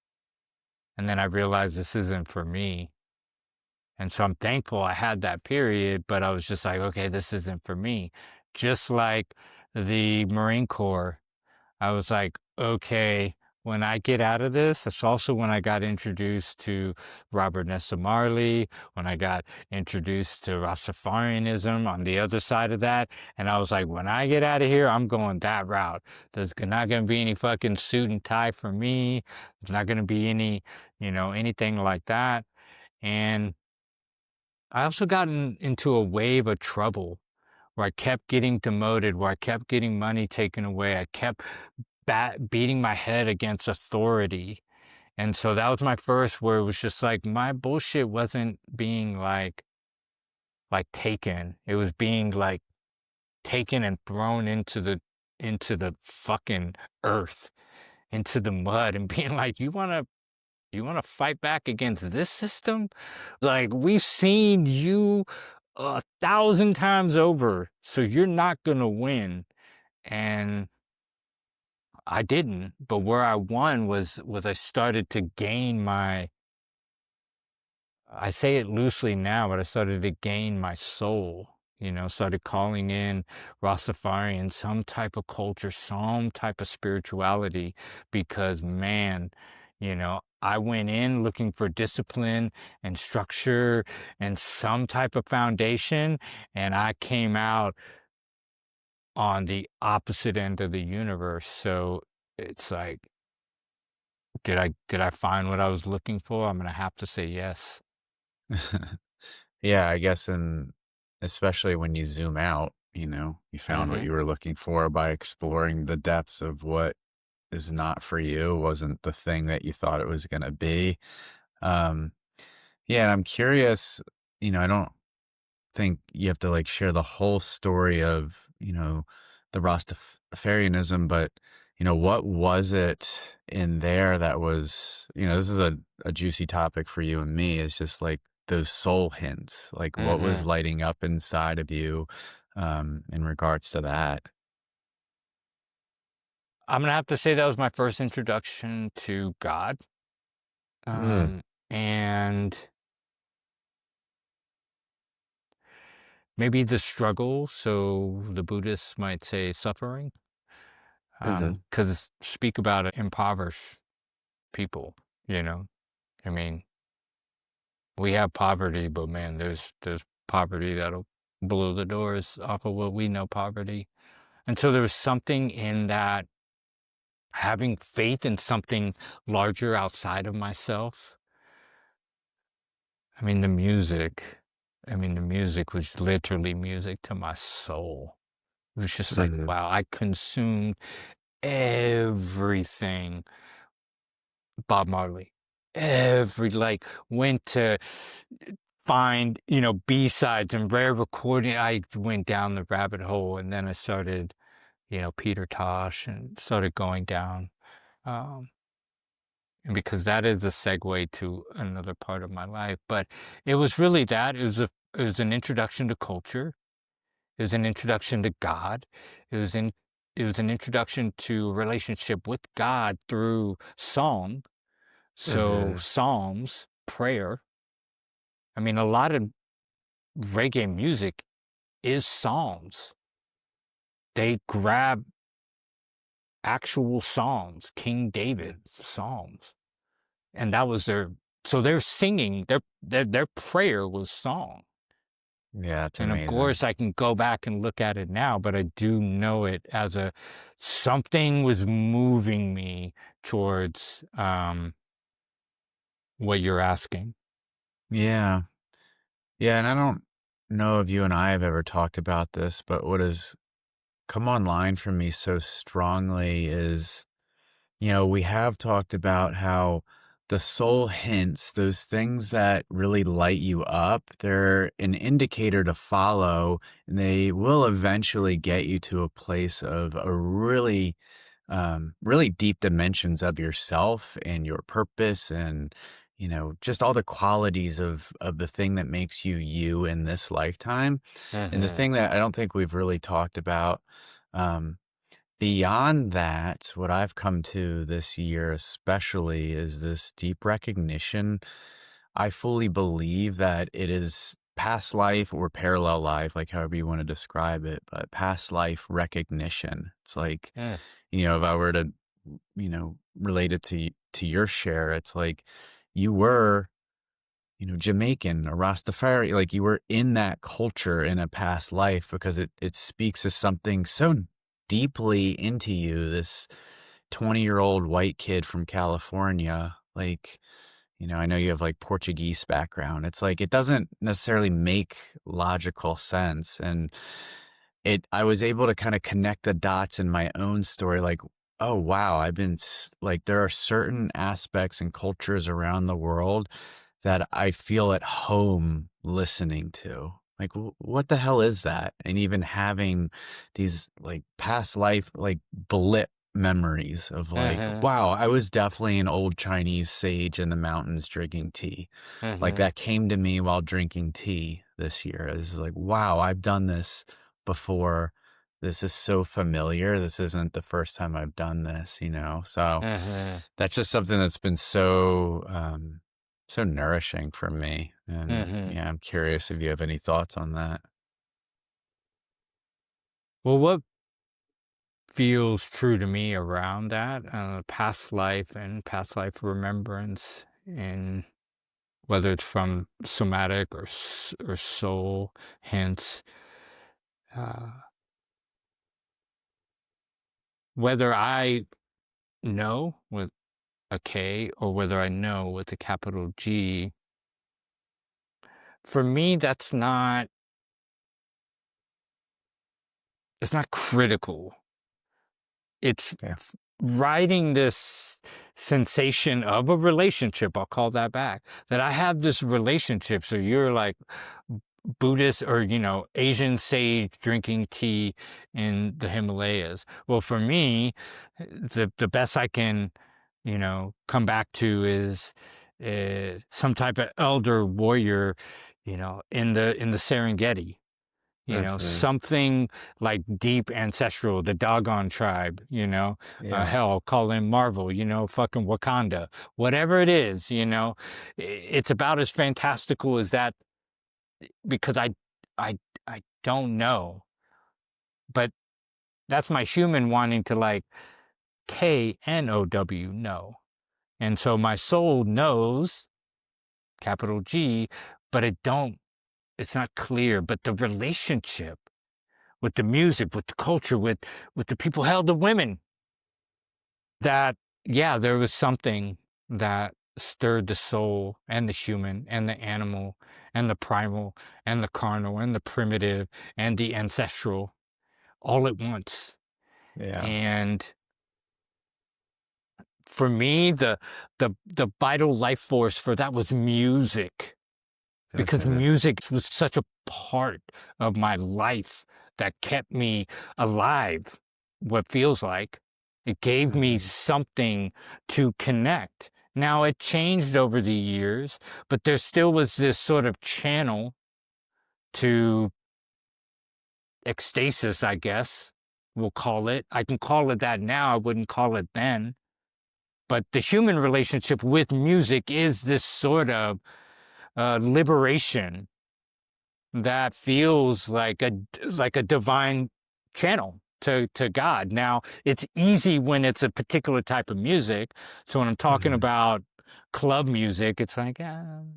Speaker 4: and then I realized this isn't for me. And so I'm thankful I had that period, but I was just like, okay, this isn't for me. Just like the Marine Corps, I was like, okay, when I get out of this, that's also when I got introduced to Robert Nesta Marley, when I got introduced to Rastafarianism on the other side of that. And I was like, when I get out of here, I'm going that route. There's not going to be any fucking suit and tie for me. There's not going to be any, anything like that. And I also got into a wave of trouble where I kept getting demoted, where I kept getting money taken away. I kept beating my head against authority. And so that was my first where it was just like my bullshit wasn't being like taken. It was being like taken and thrown into the fucking earth, into the mud, and being like, you wanna fight back against this system? Like, we've seen you 1,000 times over, so you're not gonna win. And I didn't, but where I won was I started to gain I say it loosely now, but I started to gain my soul, started calling in Rastafarian, some type of culture, some type of spirituality, because man, I went in looking for discipline and structure and some type of foundation, and I came out on the opposite end of the universe. So it's like, did I find what I was looking for? I'm gonna have to say yes.
Speaker 3: Yeah, I guess, and especially when you zoom out, you found what
Speaker 4: Hmm.
Speaker 3: you were looking for by exploring the depths of what is not for you, wasn't the thing that you thought it was going to be. Um, yeah, and I'm curious, I don't think you have to like share the whole story of, the Rastafarianism, but, what was it in there that was, this is a juicy topic for you and me. It's just like those soul hints, like what was
Speaker 4: Hmm.
Speaker 3: lighting up inside of you, in regards to that.
Speaker 4: I'm gonna have to say that was my first introduction to God.
Speaker 3: Mm.
Speaker 4: And maybe the struggle, so the Buddhists might say suffering,
Speaker 3: Hmm.
Speaker 4: because speak about impoverished people, you know. I mean, we have poverty, but man, there's poverty that'll blow the doors off of what we know poverty. And so there was something in that, having faith in something larger outside of myself. I mean, the music was literally music to my soul. It was just like,
Speaker 3: Hmm.
Speaker 4: wow, I consumed everything Bob Marley. Went to find, B-sides and rare recording. I went down the rabbit hole, and then I started, Peter Tosh, and started going down. And because that is a segue to another part of my life. But it was really that. It was an introduction to culture. It was an introduction to God. It was an introduction to relationship with God through song. So psalms, prayer. I mean, a lot of reggae music is psalms. They grab actual psalms, King David's psalms, and that was so they're singing, their prayer was song.
Speaker 3: Yeah, it's
Speaker 4: And of
Speaker 3: amazing.
Speaker 4: course I can go back and look at it now, but I do know it as something was moving me towards what you're asking.
Speaker 3: Yeah. Yeah, and I don't know if you and I have ever talked about this, but what has come online for me so strongly is, we have talked about how the soul hints, those things that really light you up, they're an indicator to follow, and they will eventually get you to a place of a really deep dimensions of yourself and your purpose, and just all the qualities of the thing that makes you you in this lifetime. And the thing that I don't think we've really talked about, beyond that, what I've come to this year especially is this deep recognition. I fully believe that it is past life or parallel life, like however you want to describe it, but past life recognition. It's like,
Speaker 4: Yeah.
Speaker 3: if I were to, relate it to your share, it's like you were, Jamaican or Rastafari, like you were in that culture in a past life, because it speaks to something so deeply into you, this 20-year-old white kid from California. Like, I know you have like Portuguese background. It's like, it doesn't necessarily make logical sense. And I was able to kind of connect the dots in my own story. Like, oh, wow, like, there are certain aspects and cultures around the world that I feel at home listening to. Like, what the hell is that? And even having these like past life, like blip memories of like, wow, I was definitely an old Chinese sage in the mountains drinking tea. Like, that came to me while drinking tea this year. It's like, wow, I've done this before. This is so familiar. This isn't the first time I've done this, So that's just something that's been so nourishing for me. And yeah, I'm curious if you have any thoughts on that.
Speaker 4: Well, what feels true to me around that past life and past life remembrance, and whether it's from somatic or soul, hence whether I know with a K or whether I know with a capital G, for me it's not critical. It's
Speaker 3: Yeah.
Speaker 4: riding this sensation of a relationship, I'll call that back, that I have this relationship. So you're like Buddhist or, Asian sage drinking tea in the Himalayas. Well, for me, the best I can, come back to is some type of elder warrior, in the Serengeti. Something like deep ancestral, the Dogon tribe,
Speaker 3: Yeah.
Speaker 4: hell, call him Marvel, fucking Wakanda, whatever it is, it's about as fantastical as that, because I don't know, but that's my human wanting to like KNOW know. And so my soul knows, capital G, but it's not clear, but the relationship with the music, with the culture, with the people, held the women, that, yeah, there was something that stirred the soul and the human and the animal and the primal and the carnal and the primitive and the ancestral all at once.
Speaker 3: Yeah.
Speaker 4: And for me, the vital life force for that was music, because
Speaker 3: Okay.
Speaker 4: music was such a part of my life that kept me alive, what feels like. It gave me
Speaker 3: Mhm.
Speaker 4: something to connect. Now, it changed over the years, but there still was this sort of channel to ecstasis, I guess we'll call it. I can call it that now. I wouldn't call it then. But the human relationship with music is this sort of liberation that feels like a divine channel to God. Now, it's easy when it's a particular type of music. So when I'm talking
Speaker 3: Mhm.
Speaker 4: about club music, it's like,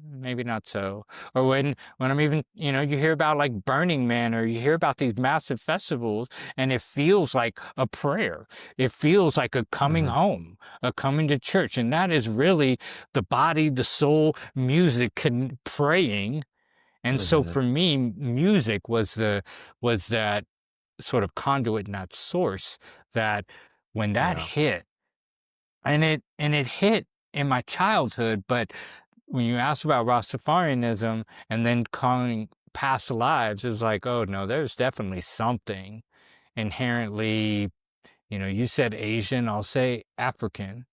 Speaker 4: maybe not so. Or when I'm even, you hear about like Burning Man, or you hear about these massive festivals, and it feels like a prayer. It feels like a coming
Speaker 3: Mhm.
Speaker 4: home, a coming to church. And that is really the body, the soul, music praying. And so
Speaker 3: Mhm.
Speaker 4: for me, music was that sort of conduit and that source that when that
Speaker 3: Yeah.
Speaker 4: hit, and it hit in my childhood, but when you ask about Rastafarianism and then calling past lives, it was like, oh no, there's definitely something inherently, you said Asian, I'll say African,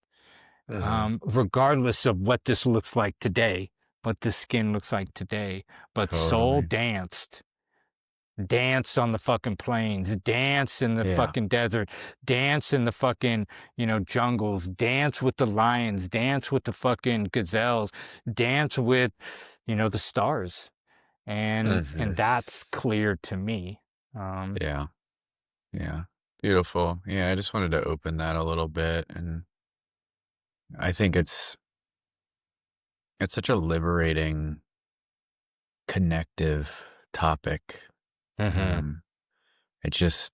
Speaker 3: Mhm.
Speaker 4: regardless of what this looks like today, what the skin looks like today. But soul
Speaker 3: Totally.
Speaker 4: danced on the fucking plains, danced in the
Speaker 3: Yeah.
Speaker 4: fucking desert, danced in the fucking, jungles, dance with the lions, dance with the fucking gazelles, dance with, the stars. And
Speaker 3: Mhm.
Speaker 4: that's clear to me. Um,
Speaker 3: Yeah. Yeah. Beautiful. Yeah, I just wanted to open that a little bit, and I think it's such a liberating, connective topic.
Speaker 4: mhm,
Speaker 3: Um, it just,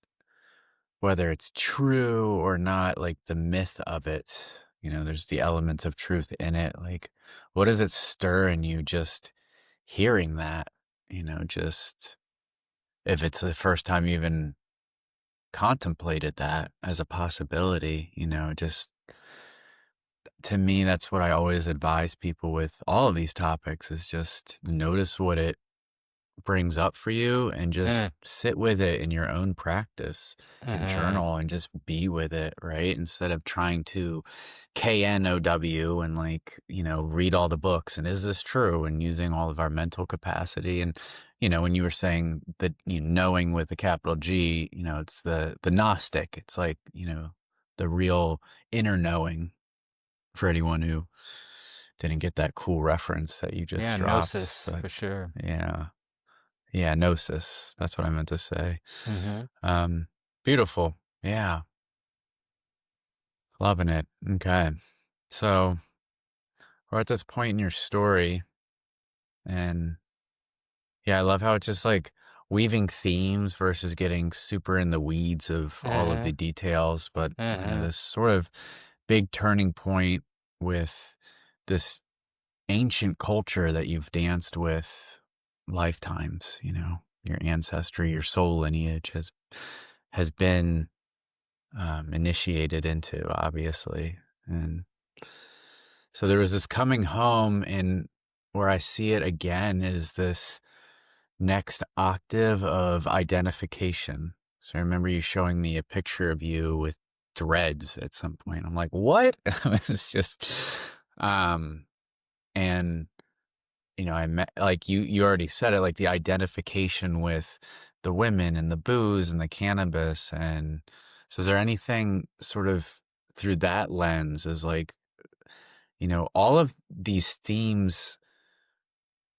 Speaker 3: whether it's true or not, like the myth of it, there's the elements of truth in it. Like, what does it stir in you just hearing that? Just if it's the first time you even contemplated that as a possibility, just to me, that's what I always advise people with all of these topics is just notice what it brings up for you and just
Speaker 4: mm,
Speaker 3: sit with it in your own practice and
Speaker 4: mhm.
Speaker 3: journal and just be with it, right? Instead of trying to KNOW and read all the books and is this true and using all of our mental capacity. And, when you were saying that, knowing with a capital G, it's the Gnostic. It's like, the real inner knowing for anyone who didn't get that cool reference that you just
Speaker 4: Yeah,
Speaker 3: dropped.
Speaker 4: gnosis
Speaker 3: But
Speaker 4: for sure.
Speaker 3: yeah. Yeah, gnosis. That's what I meant to say.
Speaker 4: Mhm,
Speaker 3: Um, Beautiful. Yeah, loving it. Okay. So we're at this point in your story, and yeah, I love how it's just like weaving themes versus getting super in the weeds of all of the
Speaker 4: mhm,
Speaker 3: details. But,
Speaker 4: mhm.
Speaker 3: this sort of big turning point with this ancient culture that you've danced with lifetimes, your ancestry, your soul lineage has been initiated into, obviously. And so there was this coming home, and where I see it again is this next octave of identification. So I remember you showing me a picture of you with dreads at some point. I'm like, what? It's just, and I met, like you already said it, like the identification with the women and the booze and the cannabis. And so is there anything sort of through that lens is like, all of these themes,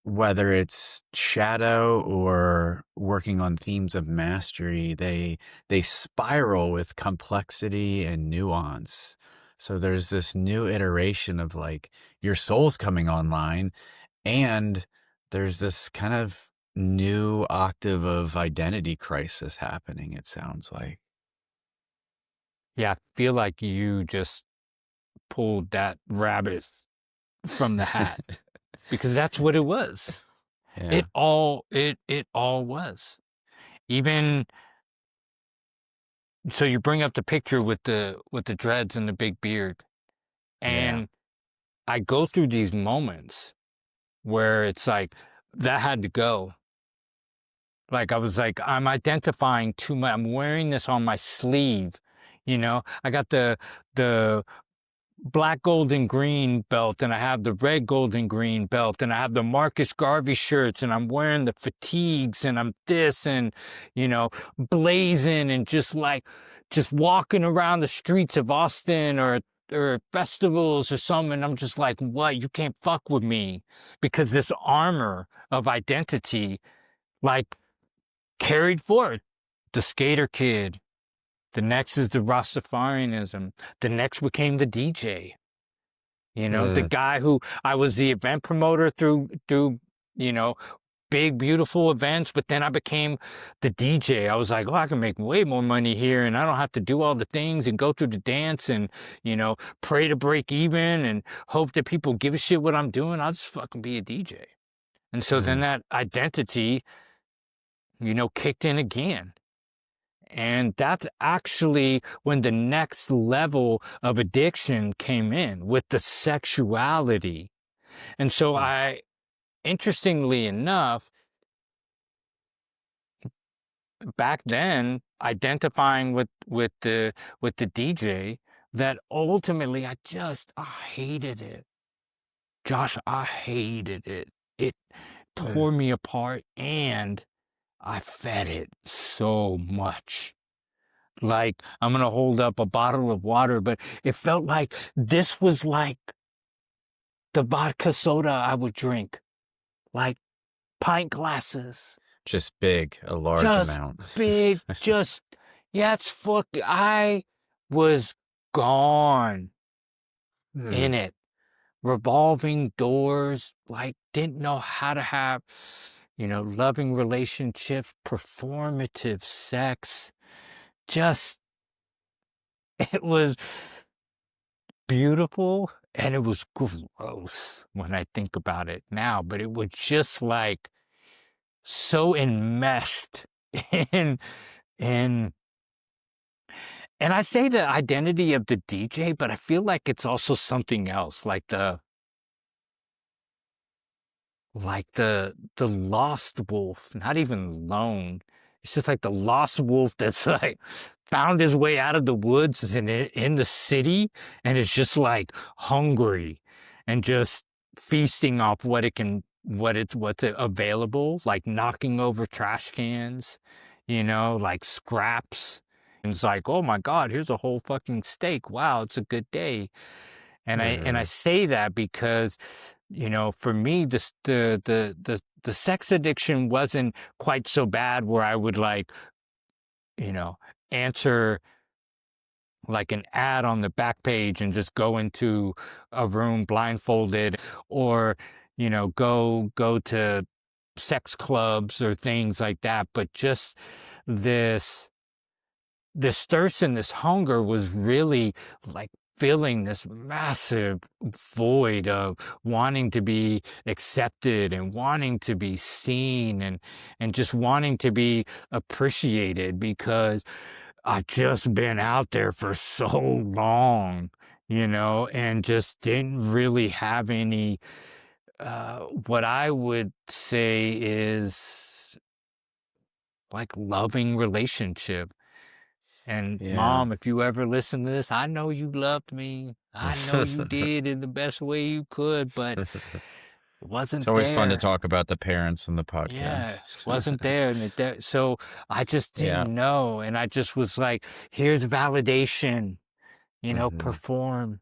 Speaker 3: whether it's shadow or working on themes of mastery, they spiral with complexity and nuance. So there's this new iteration of like your soul's coming online, and there's this kind of new octave of identity crisis happening, it sounds like.
Speaker 4: Yeah, I feel like you just pulled that rabbit from the hat, because that's what it was.
Speaker 3: Yeah.
Speaker 4: It all was. Even so, you bring up the picture with the dreads and the big beard. And I go through these moments where it's like, that had to go. Like, I was like, I'm identifying too much. I'm wearing this on my sleeve. I got the black, gold, and green belt, and I have the red, gold, and green belt, and I have the Marcus Garvey shirts, and I'm wearing the fatigues, and I'm this, and, blazing, and just walking around the streets of Austin or festivals or something. And I'm just like, what? You can't fuck with me, because this armor of identity, carried forward. The skater kid. The next is the Rastafarianism. The next became the DJ. The guy who I was the event promoter through, big, beautiful events, but then I became the DJ. I was like, I can make way more money here, and I don't have to do all the things and go through the dance and, pray to break even and hope that people give a shit what I'm doing. I'll just fucking be a DJ. And so then that identity, kicked in again. And that's actually when the next level of addiction came in with the sexuality. And so interestingly enough, back then, identifying with the DJ, that ultimately I hated it. Josh, I hated it. It tore me apart, and I fed it so much. Like, I'm going to hold up a bottle of water, but it felt like this was like the vodka soda I would drink. Like pint glasses.
Speaker 3: Just big, a large amount.
Speaker 4: Big, I was gone in it. Revolving doors, didn't know how to have, loving relationships, performative sex. It was beautiful, and it was gross when I think about it now, but it was just so enmeshed in, and I say the identity of the DJ, but I feel like it's also something else, like the lost wolf, not even lone. It's just like the lost wolf that's found his way out of the woods and in the city, and is just hungry and just feasting off what's available, knocking over trash cans, scraps. And it's like, oh my God, here's a whole fucking steak. Wow, it's a good day. And I say that because, for me, the sex addiction wasn't quite so bad where I would answer an ad on the back page and just go into a room blindfolded, or, go to sex clubs or things like that. But just this thirst and this hunger was really filling this massive void of wanting to be accepted and wanting to be seen and just wanting to be appreciated, because I've just been out there for so long, and just didn't really have any, what I would say is loving relationship. And Mom, if you ever listen to this, I know you loved me. I know you did in the best way you could, but it wasn't there.
Speaker 3: It's always fun to talk about the parents on the podcast.
Speaker 4: Yeah, wasn't there. And so I just didn't know. And I just was like, here's validation, perform,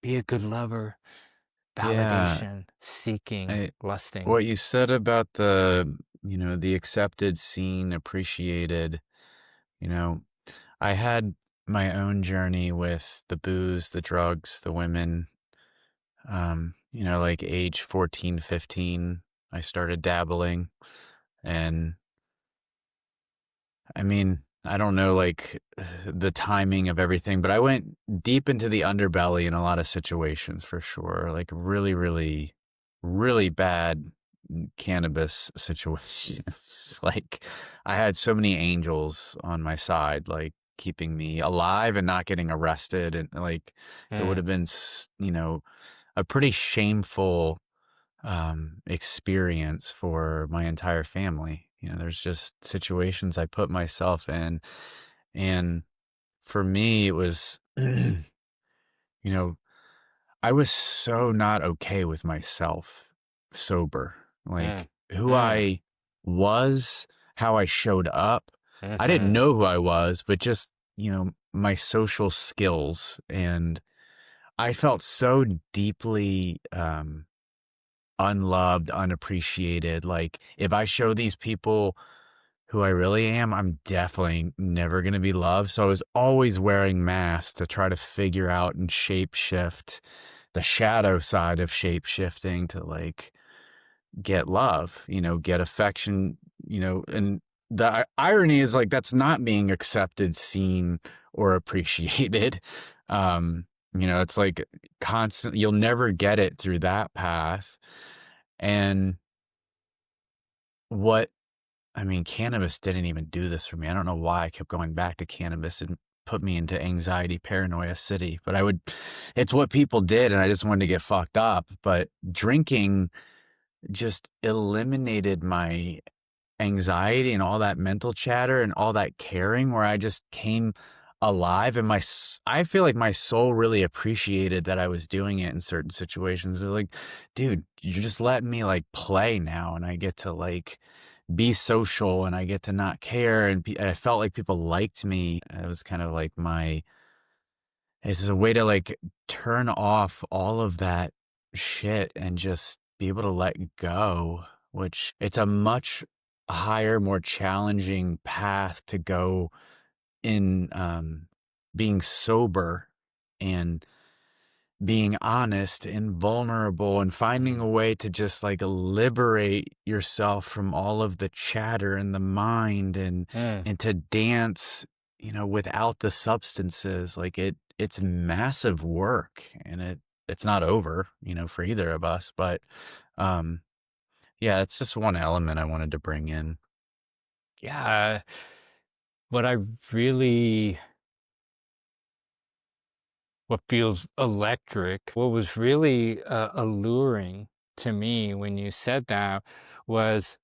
Speaker 4: be a good lover, validation, seeking, lusting.
Speaker 3: What you said about the accepted, seen, appreciated, I had my own journey with the booze, the drugs, the women. Age 14, 15, I started dabbling. And I mean, I don't know the timing of everything, but I went deep into the underbelly in a lot of situations for sure. Really, really, really bad cannabis situations. I had so many angels on my side, keeping me alive and not getting arrested. And like, it would have been, a pretty shameful experience for my entire family. There's just situations I put myself in. And for me, it was, I was so not okay with myself sober. Like who I was, how I showed up. I didn't know who I was, but just, my social skills. And I felt so deeply unloved, unappreciated. Like if I show these people who I really am, I'm definitely never going to be loved. So I was always wearing masks to try to figure out and shape shift the shadow side of shape shifting to like get love, get affection, and the irony is like, that's not being accepted, seen, or appreciated. It's like constant, you'll never get it through that path. And cannabis didn't even do this for me. I don't know why I kept going back to cannabis and put me into anxiety, paranoia city, but it's what people did. And I just wanted to get fucked up. But drinking just eliminated my anxiety and all that mental chatter and all that caring, where I just came alive. And I feel like my soul really appreciated that I was doing it in certain situations. They're like, dude, you're just letting me like play now. And I get to like be social and I get to not care. And I felt like people liked me. It was kind of like this is a way to like turn off all of that shit and just be able to let go, which it's a much higher, more challenging path to go in being sober and being honest and vulnerable and finding a way to just like liberate yourself from all of the chatter in the mind and to dance, without the substances. Like it's massive work, and it's not over, for either of us, but yeah, it's just one element I wanted to bring in.
Speaker 4: Yeah. What feels electric, what was really alluring to me when you said that was,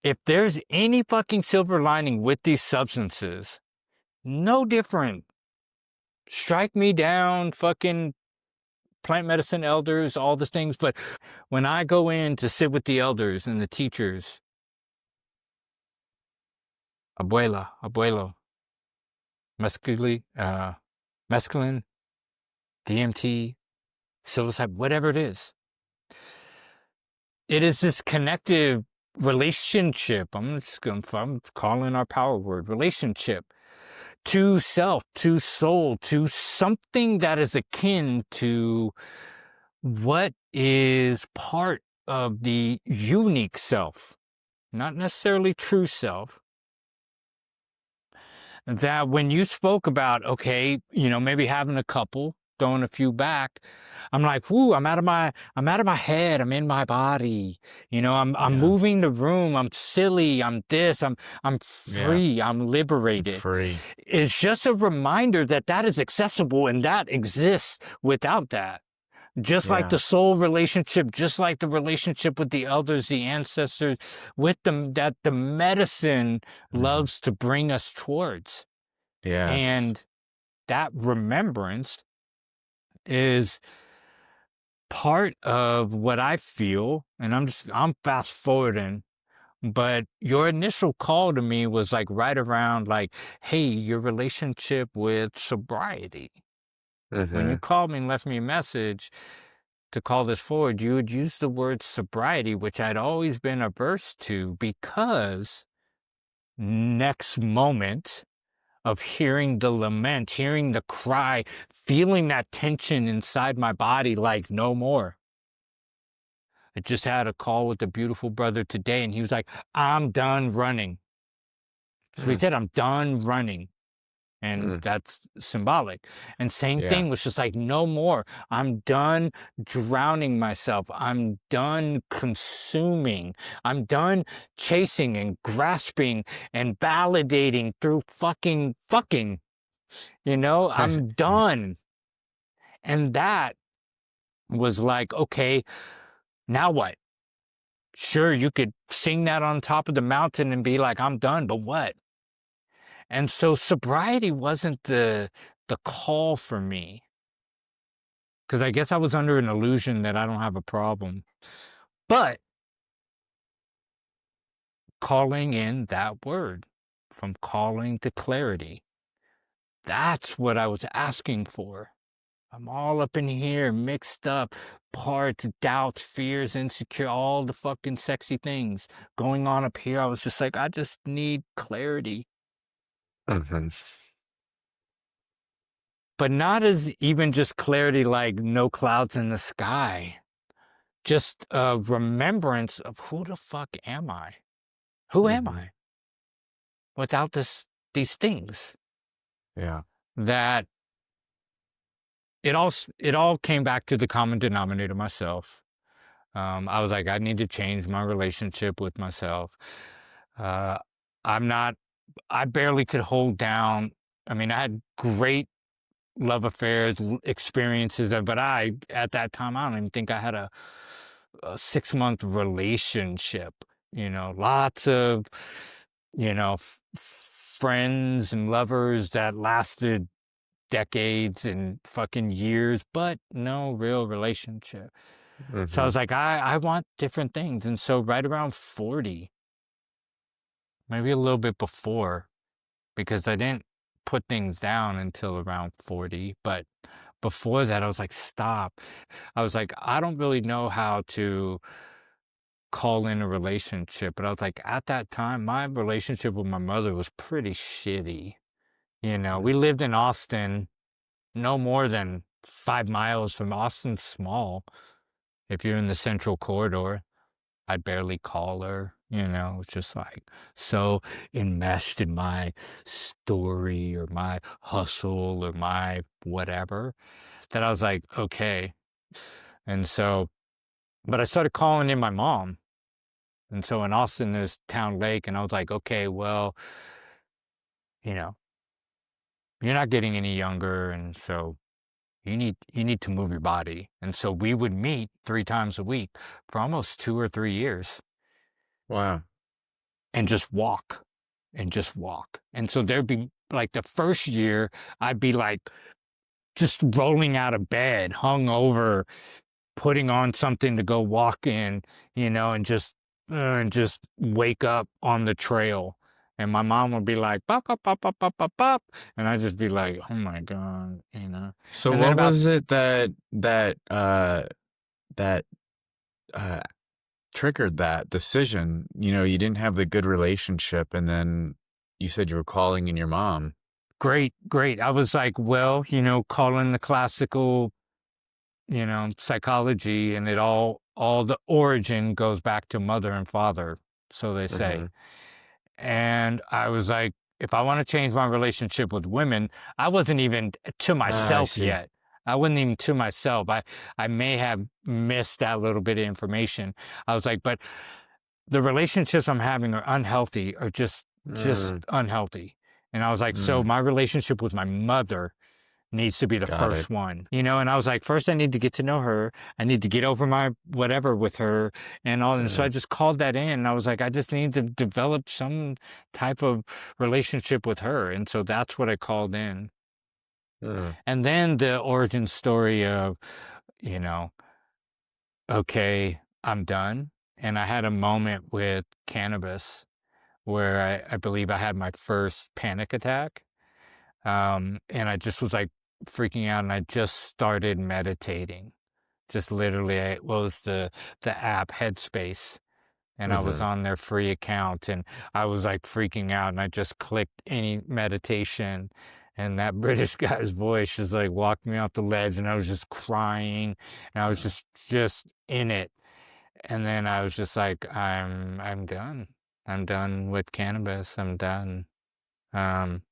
Speaker 4: if there's any fucking silver lining with these substances, no different. Strike me down, fucking plant medicine elders, all these things. But when I go in to sit with the elders and the teachers, abuela, abuelo, mescaline, DMT, psilocybin, whatever it is this connective relationship. I'm calling our power word relationship to self, to soul, to something that is akin to what is part of the unique self, not necessarily true self. That when you spoke about, okay, maybe having a couple, throwing a few back, I'm like, whoo, I'm out of my head, I'm in my body. I'm moving the room, I'm silly, I'm free, I'm liberated.
Speaker 3: Free.
Speaker 4: It's just a reminder that is accessible and that exists without that. Just like the soul relationship, just like the relationship with the elders, the ancestors, with them, that the medicine loves to bring us towards.
Speaker 3: Yes.
Speaker 4: And that remembrance is part of what I feel, and I'm fast forwarding, but your initial call to me was like right around like, hey, your relationship with sobriety. When you called me and left me a message to call this forward, you would use the word sobriety, which I'd always been averse to, because next moment of hearing the lament, hearing the cry, feeling that tension inside my body, like no more. I just had a call with a beautiful brother today, and he was like, I'm done running. So he said, I'm done running. And
Speaker 3: Mm.
Speaker 4: that's symbolic. And same
Speaker 3: Yeah.
Speaker 4: thing was just like, no more. I'm done drowning myself. I'm done consuming. I'm done chasing and grasping and validating through fucking. I'm done. And that was like, okay, now what? Sure, you could sing that on top of the mountain and be like, I'm done, but what? And so sobriety wasn't the call for me, because I guess I was under an illusion that I don't have a problem. But calling in that word, from calling to clarity, that's what I was asking for. I'm all up in here, mixed up, parts, doubts, fears, insecure, all the fucking sexy things going on up here. I was just like, I just need clarity.
Speaker 3: Mhm.
Speaker 4: But not as even just clarity like no clouds in the sky. Just a remembrance of who the fuck am I? Who am
Speaker 3: Mhm.
Speaker 4: I? Without these things.
Speaker 3: Yeah.
Speaker 4: That it all came back to the common denominator, myself. I was like, I need to change my relationship with myself. Uh, I barely could hold down. I mean, I had great love affairs, experiences, but at that time, I don't even think I had a 6-month relationship. Lots of, friends and lovers that lasted decades and fucking years, but no real relationship. So I
Speaker 3: Mhm.
Speaker 4: was like, I want different things. And so right around 40, maybe a little bit before, because I didn't put things down until around 40. But before that, I was like, stop. I was like, I don't really know how to call in a relationship. But I was like, at that time, my relationship with my mother was pretty shitty. We lived in Austin, no more than 5 miles from Austin. Small. If you're in the central corridor, I'd barely call her. It's just like so enmeshed in my story or my hustle or my whatever that I was like, okay. And so, but I started calling in my mom. And so in Austin, there's Town Lake. And I was like, okay, well, you know, you're not getting any younger. And so you need to move your body. And so we would meet 3 times a week for almost 2 or 3 years
Speaker 3: Wow.
Speaker 4: and just walk and just walk. And so there'd be like the first year, I'd be like just rolling out of bed, hung over, putting on something to go walk in, and just wake up on the trail. And my mom would be like, pop, pop, pop, pop, pop, pop, pop. And I'd just be like, oh my God.
Speaker 3: So
Speaker 4: And then
Speaker 3: what
Speaker 4: about
Speaker 3: was it that uh triggered that decision? You didn't have the good relationship, and then you said you were calling in your mom.
Speaker 4: great. I was like, well, calling the classical, psychology, and all the origin goes back to mother and father, so they say.
Speaker 3: Mhm.
Speaker 4: And I was like, if I want to change my relationship with women, I wasn't even to
Speaker 3: Ah, I
Speaker 4: myself
Speaker 3: see.
Speaker 4: yet. I wasn't even to myself. I may have missed that little bit of information. I was like, but the relationships I'm having are unhealthy, or just
Speaker 3: Mm,
Speaker 4: unhealthy. And I was like, so
Speaker 3: mm,
Speaker 4: my relationship with my mother needs to be the
Speaker 3: got it.
Speaker 4: first one, and I was like, first I need to get to know her. I need to get over my whatever with her and all. And so I
Speaker 3: Mm,
Speaker 4: just called that in. And I was like, I just need to develop some type of relationship with her. And so that's what I called in.
Speaker 3: mm,
Speaker 4: And then the origin story of, you know, okay, I'm done. And I had a moment with cannabis where I believe I had my first panic attack. And I just was like freaking out, and I just started meditating. Just literally, I was the app Headspace, and I was
Speaker 3: mhm.
Speaker 4: on their free account, and I was like freaking out, and I just clicked any meditation, and that British guy's voice just like walked me off the ledge, and I was just crying, and I was just in it. And then I was just like, I'm done. I'm done with cannabis. I'm done. Um,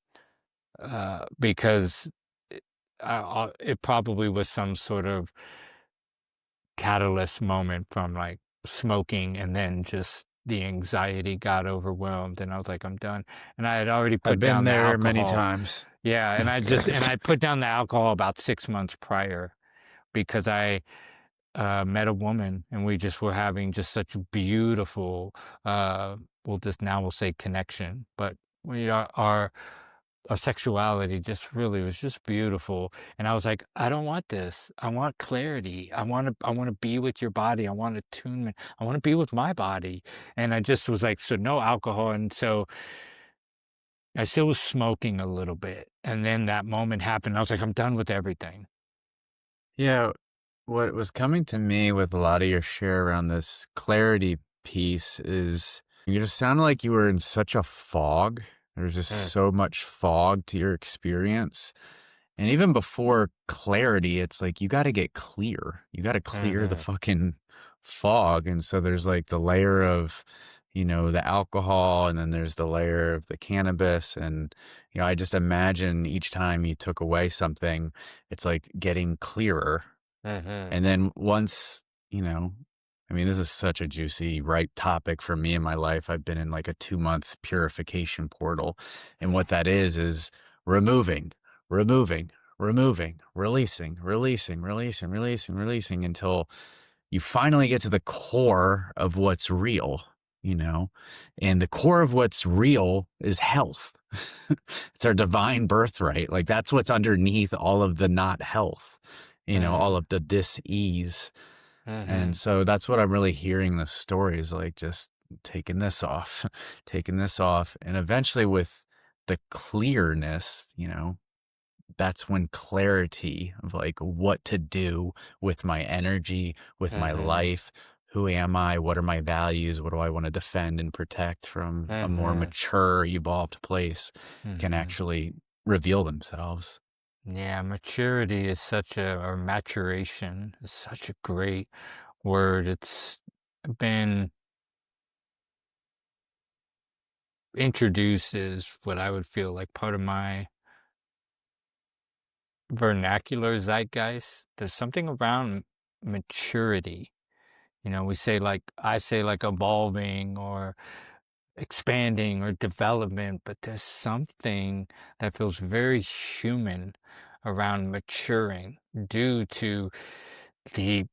Speaker 4: because it probably was some sort of catalyst moment from like smoking, and then just the anxiety got overwhelmed, and I was like, I'm done. And I had already
Speaker 3: I've
Speaker 4: put
Speaker 3: been
Speaker 4: down the
Speaker 3: there many
Speaker 4: alcohol.
Speaker 3: times.
Speaker 4: Yeah, and I put down the alcohol about 6 months prior, because I met a woman, and we just were having just such a beautiful, we'll say connection, but we our sexuality just really was just beautiful. And I was like, I don't want this. I want clarity. I want to be with your body. I want attunement. I want to be with my body. And I just was like, so no alcohol. And so I still was smoking a little bit. And then that moment happened. I was like, I'm done with everything.
Speaker 3: Yeah, what was coming to me with a lot of your share around this clarity piece is you just sounded like you were in such a fog. There's just so much fog to your experience. And even before clarity, it's like you got to get clear. You got to clear the fucking fog. And so there's like the layer of, the alcohol, and then there's the layer of the cannabis. And, I just imagine each time you took away something, it's like getting clearer. And then once, this is such a juicy, ripe topic for me in my life. I've been in like a 2-month purification portal. And what that is removing, releasing, releasing until you finally get to the core of what's real, and the core of what's real is health. It's our divine birthright. Like that's what's underneath all of the not health, all of the dis-ease. And so that's what I'm really hearing the story is like just taking this off. And eventually with the clearness, that's when clarity of like what to do with my energy, with my life. Who am I? What are my values? What do I want to defend and protect from a more mature, evolved place can actually reveal themselves.
Speaker 4: Yeah, maturity is or maturation is such a great word. It's been introduced as what I would feel like part of my vernacular zeitgeist. There's something around maturity. I say like evolving or expanding or development, but there's something that feels very human around maturing due to the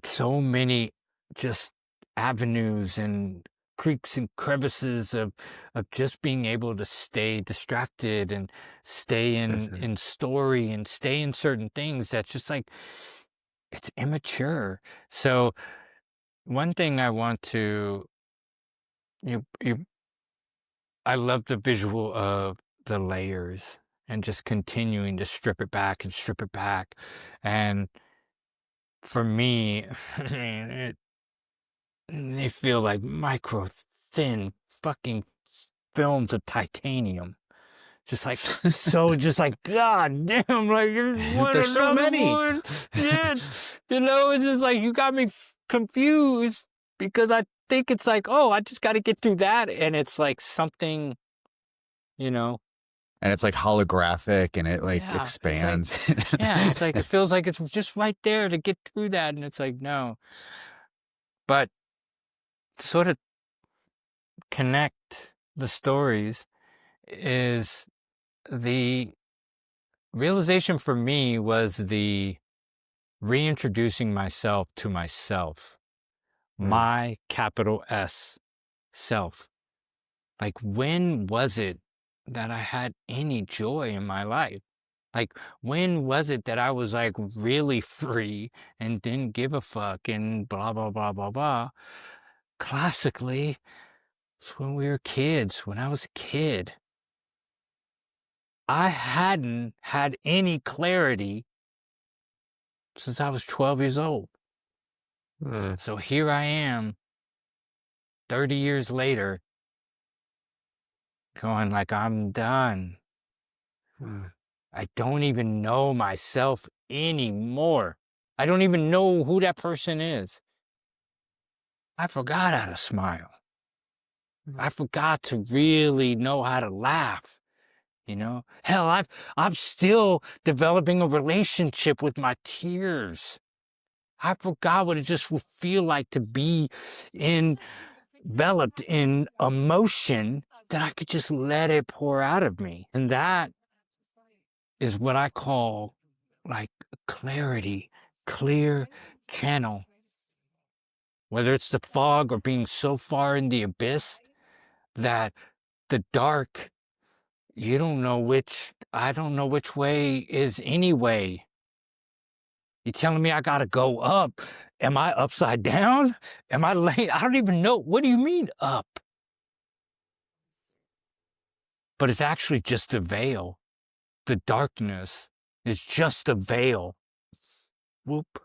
Speaker 4: so many just avenues and creeks and crevices of just being able to stay distracted and stay in story and stay in certain things that's just like it's immature. So one thing I want to you I love the visual of the layers and just continuing to strip it back and strip it back. And for me, they feel like micro thin fucking films of titanium. Just like just like god damn, like
Speaker 3: There's so many.
Speaker 4: One. Yeah, it's just like you got me confused because I think it's like, oh, I just got to get through that, and it's like something,
Speaker 3: And it's like holographic, and it like expands.
Speaker 4: It's like it feels like it's just right there to get through that, and it's like no. But to sort of connect the stories is the realization for me was the reintroducing myself to myself, my capital S self. Like, when was it that I had any joy in my life? Like, when was it that I was like really free and didn't give a fuck and blah, blah, blah, blah, blah? Classically, it's when we were kids, when I was a kid. I hadn't had any clarity since I was 12 years old. So here I am, 30 years later, going like, I'm done. I don't even know myself anymore. I don't even know who that person is. I forgot how to smile. I forgot to really know how to laugh. Hell, I'm still developing a relationship with my tears. I forgot what it just would feel like to be enveloped in emotion, that I could just let it pour out of me. And that is what I call like clarity, clear channel. Whether it's the fog or being so far in the abyss that the dark, I don't know which way is any way. You telling me I gotta go up? Am I upside down? Am I laying? I don't even know. What do you mean up? But it's actually just a veil. The darkness is just a veil. Whoop.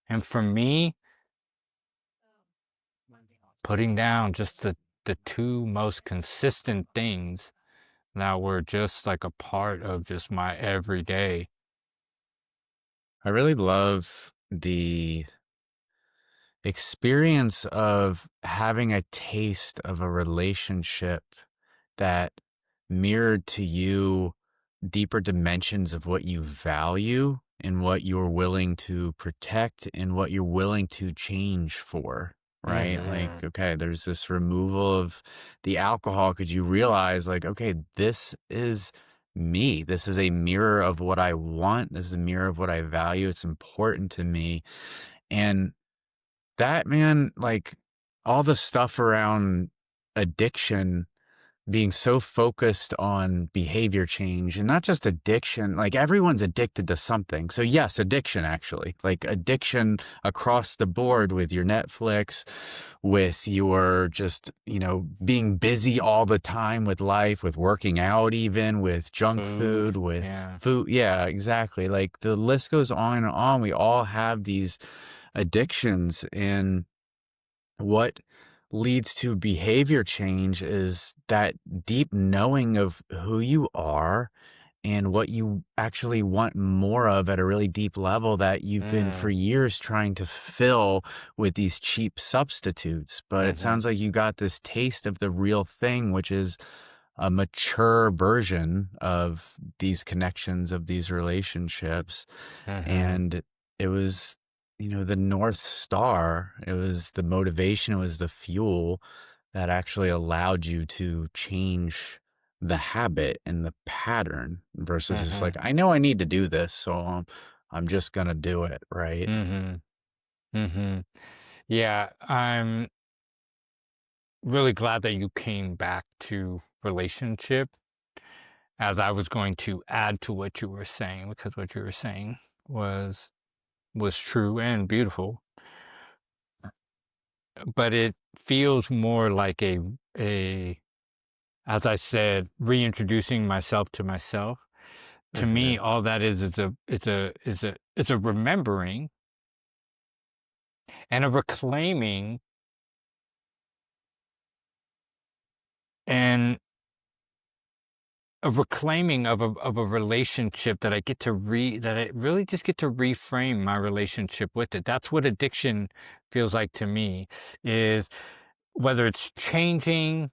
Speaker 4: And for me, putting down just the two most consistent things that were just like a part of just my everyday.
Speaker 3: I really love the experience of having a taste of a relationship that mirrored to you deeper dimensions of what you value and what you're willing to protect and what you're willing to change for, right? Like, okay, there's this removal of the alcohol because you realize, like, okay, this is me. This is a mirror of what I want. This is a mirror of what I value. It's important to me. And that, man, like all the stuff around addiction, being so focused on behavior change, and not just addiction, like everyone's addicted to something. So yes, addiction, actually, like addiction across the board with your Netflix, with your just, being busy all the time with life, with working out, even with junk food, with food. Yeah, exactly. Like the list goes on and on. We all have these addictions, and what leads to behavior change is that deep knowing of who you are and what you actually want more of at a really deep level that you've been for years trying to fill with these cheap substitutes. But it sounds like you got this taste of the real thing, which is a mature version of these connections, of these relationships. And it was, the North Star. It was the motivation, it was the fuel that actually allowed you to change the habit and the pattern versus just like, I know I need to do this, so I'm just gonna do it, right?
Speaker 4: Yeah, I'm really glad that you came back to relationship, as I was going to add to what you were saying, because what you were saying was true and beautiful. But it feels more like a as I said, reintroducing myself to myself. To me, all that is a remembering and a reclaiming and of a relationship that I really just get to reframe my relationship with it. That's what addiction feels like to me, is whether it's changing,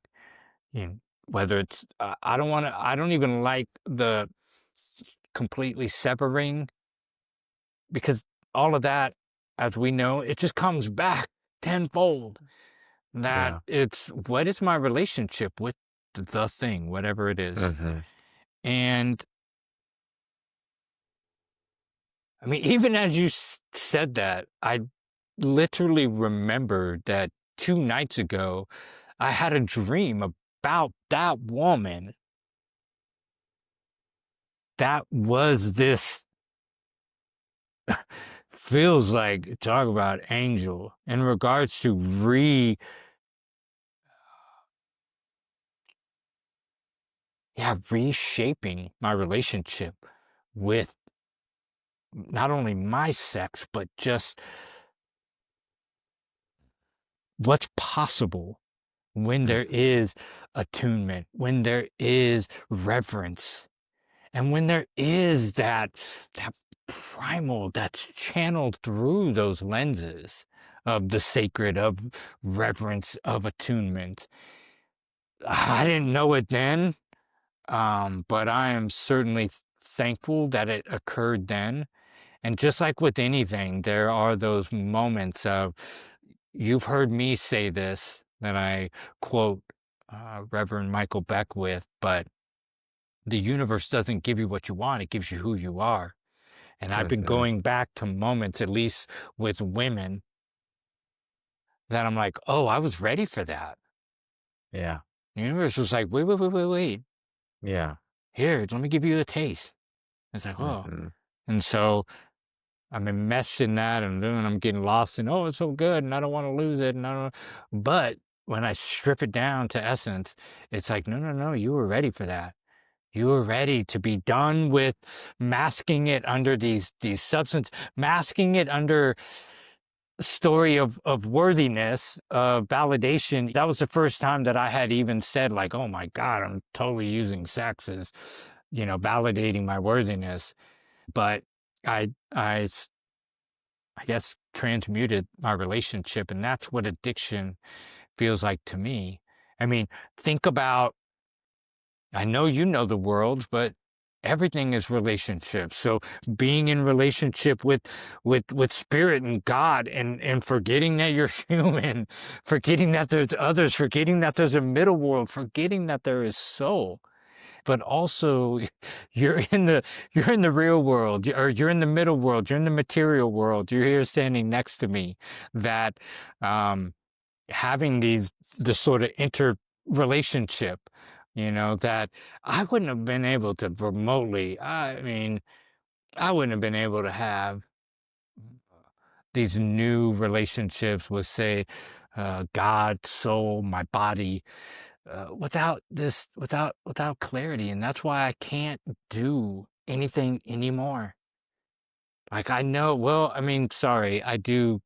Speaker 4: whether it's, I don't even like the completely severing, because all of that, as we know, it just comes back tenfold. That it's, what is my relationship with the thing, whatever it is. And I mean, even as you said that, I literally remembered that 2 nights ago, I had a dream about that woman. That was this, feels like, talk about angel, in regards to reshaping my relationship with not only my sex, but just what's possible when there is attunement, when there is reverence, and when there is that primal that's channeled through those lenses of the sacred, of reverence, of attunement. I didn't know it then, but I am certainly thankful that it occurred then. And just like with anything, there are those moments of, you've heard me say this, that I quote Reverend Michael Beck with, but the universe doesn't give you what you want, it gives you who you are. And I've been
Speaker 3: Mhm.
Speaker 4: going back to moments, at least with women, that I'm like, oh, I was ready for that.
Speaker 3: Yeah.
Speaker 4: The universe was like, wait, wait, wait, wait, wait.
Speaker 3: Yeah.
Speaker 4: Here, let me give you a taste. It's like, oh.
Speaker 3: Mhm.
Speaker 4: And so I'm enmeshed in that, and then I'm getting lost in, oh, it's so good, and I don't want to lose it. And I don't, but when I strip it down to essence, it's like, no, no, no, you were ready for that. You were ready to be done with masking it under these substance, masking it under story of worthiness, validation. That was the first time that I had even said, like, oh my God, I'm totally using sex as, validating my worthiness. But I guess transmuted my relationship, and that's what addiction feels like to me. I mean, think about, I know you know the world, but everything is relationships. So being in relationship with spirit and God, and forgetting that you're human, forgetting that there's others, forgetting that there's a middle world, forgetting that there is soul. But also you're in the real world, or you're in the middle world, you're in the material world, you're here standing next to me, that having this sort of interrelationship, that I wouldn't have been able to remotely, I mean, I wouldn't have been able to have these new relationships with, say, God, soul, my body, without clarity. And that's why I can't do anything anymore. Like, I know, well, I mean, sorry, I do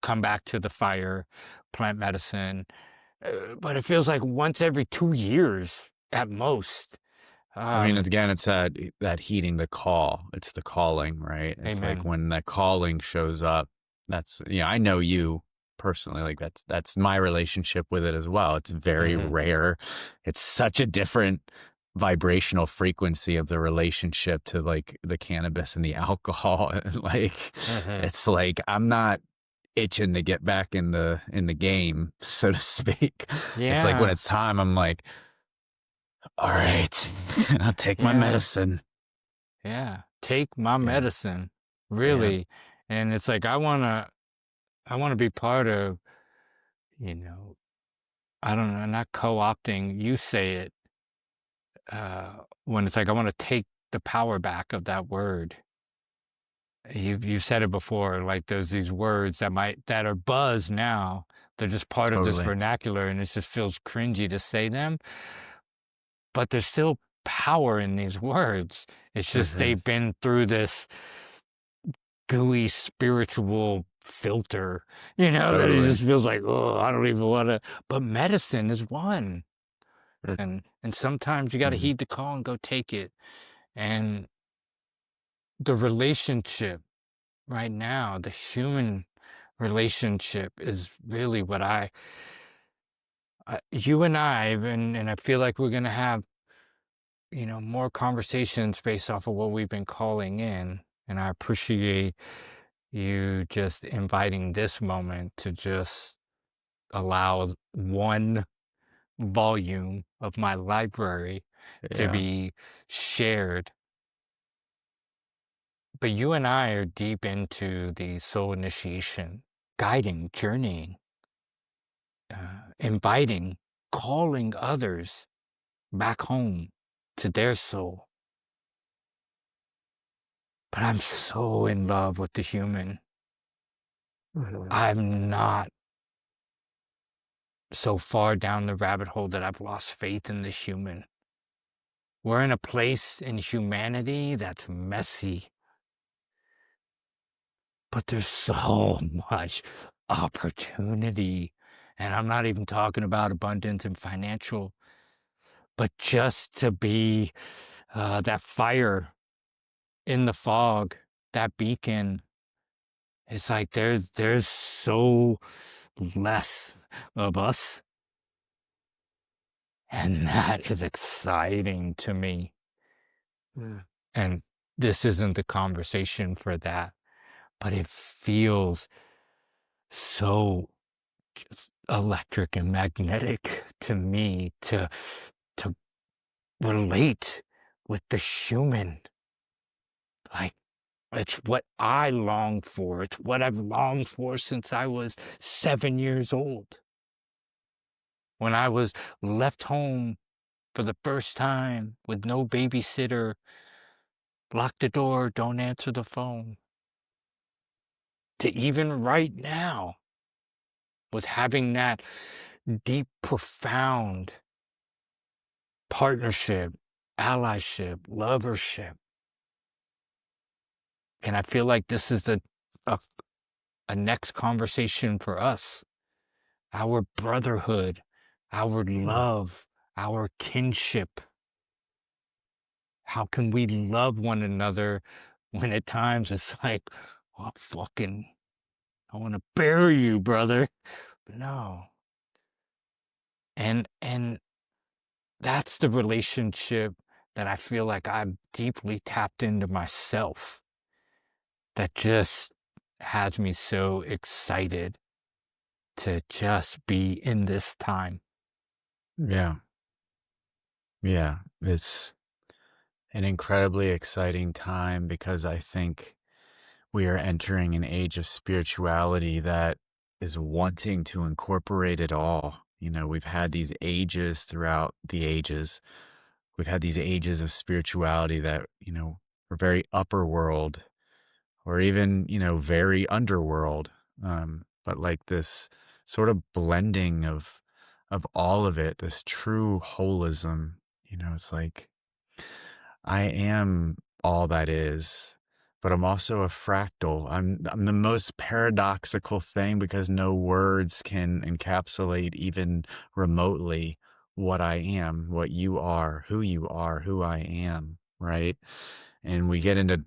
Speaker 4: come back to the fire, plant medicine, but it feels like once every 2 years at most.
Speaker 3: I mean,
Speaker 4: Um,
Speaker 3: again, it's that heeding the call. It's the calling, right? It's like
Speaker 4: amen.
Speaker 3: when that calling shows up, that's, I know you personally, like that's my relationship with it as well. It's very
Speaker 4: Hmm.
Speaker 3: rare. It's such a different vibrational frequency of the relationship to like the cannabis and the alcohol. Like
Speaker 4: Hmm.
Speaker 3: it's like I'm not itching to get back in the game, so to speak. It's like when
Speaker 4: Yeah,
Speaker 3: it's time, I'm like, all right, I'll take my
Speaker 4: yeah,
Speaker 3: medicine.
Speaker 4: yeah. Take my
Speaker 3: Yeah.
Speaker 4: medicine,
Speaker 3: Yeah.
Speaker 4: really. And it's like, I wanna be part of, you know, I don't know, not co-opting, you say it, when it's like, I wanna take the power back of that word. You said it before, like, there's these words that are buzz now. They're just part of this
Speaker 3: Totally.
Speaker 4: vernacular, and it just feels cringy to say them, but there's still power in these words. It's just
Speaker 3: Hmm.
Speaker 4: they've been through this gooey spiritual filter, that it
Speaker 3: Totally.
Speaker 4: just feels like, oh, I don't even wanna, but medicine is one. And sometimes you gotta
Speaker 3: Mm-hmm.
Speaker 4: heed the call and go take it. And the relationship right now, the human relationship, is really what you and I, and I feel like we're gonna have, more conversations based off of what we've been calling in. And I appreciate you just inviting this moment to just allow one volume of my library to
Speaker 3: Yeah.
Speaker 4: be shared. But you and I are deep into the soul initiation, guiding, journeying, inviting, calling others back home to their soul. But I'm so in love with the human.
Speaker 3: Mhm.
Speaker 4: I'm not so far down the rabbit hole that I've lost faith in the human. We're in a place in humanity that's messy, but there's so much opportunity. And I'm not even talking about abundance and financial, but just to be that fire in the fog, that beacon. It's like there's so less of us, And that is exciting to me. And this isn't the conversation for that, but it feels so just electric and magnetic to me to relate with the human. Like, it's what I long for. It's what I've longed for since I was 7 years old. When I was left home for the first time with no babysitter, lock the door, don't answer the phone. To even right now, with having that deep, profound partnership, allyship, lovership. And I feel like this is a, a next conversation for us. Our brotherhood, our love, our kinship. How can we love one another when at times it's like, oh, I want to bury you, brother. But no. And that's the relationship that I feel like I've deeply tapped into myself, that just has me so excited to just be in this time.
Speaker 3: Yeah. Yeah. It's an incredibly exciting time because I think we are entering an age of spirituality that is wanting to incorporate it all. You know, we've had these ages throughout the ages. We've had these ages of spirituality that, you know, were very upper world or even, you know, very underworld. But like this sort of blending of all of it, this true holism, you know, it's like I am all that is, but I'm also a fractal. I'm the most paradoxical thing because no words can encapsulate even remotely what I am, what you are, who I am, right? And we get into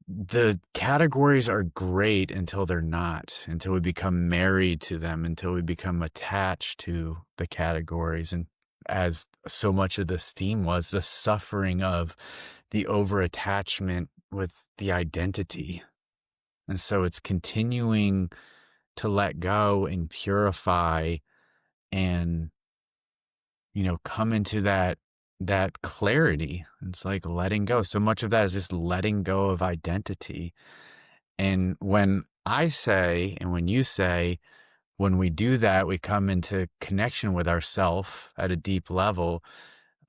Speaker 3: the categories are great until they're not, until we become married to them, until we become attached to the categories. And as so much of this theme was, the suffering of the over-attachment with the identity. And so it's continuing to let go and purify and, you know, come into that clarity. It's like letting go. So much of that is just letting go of identity. And when I say, and when you say, when we do that, we come into connection with ourself at a deep level.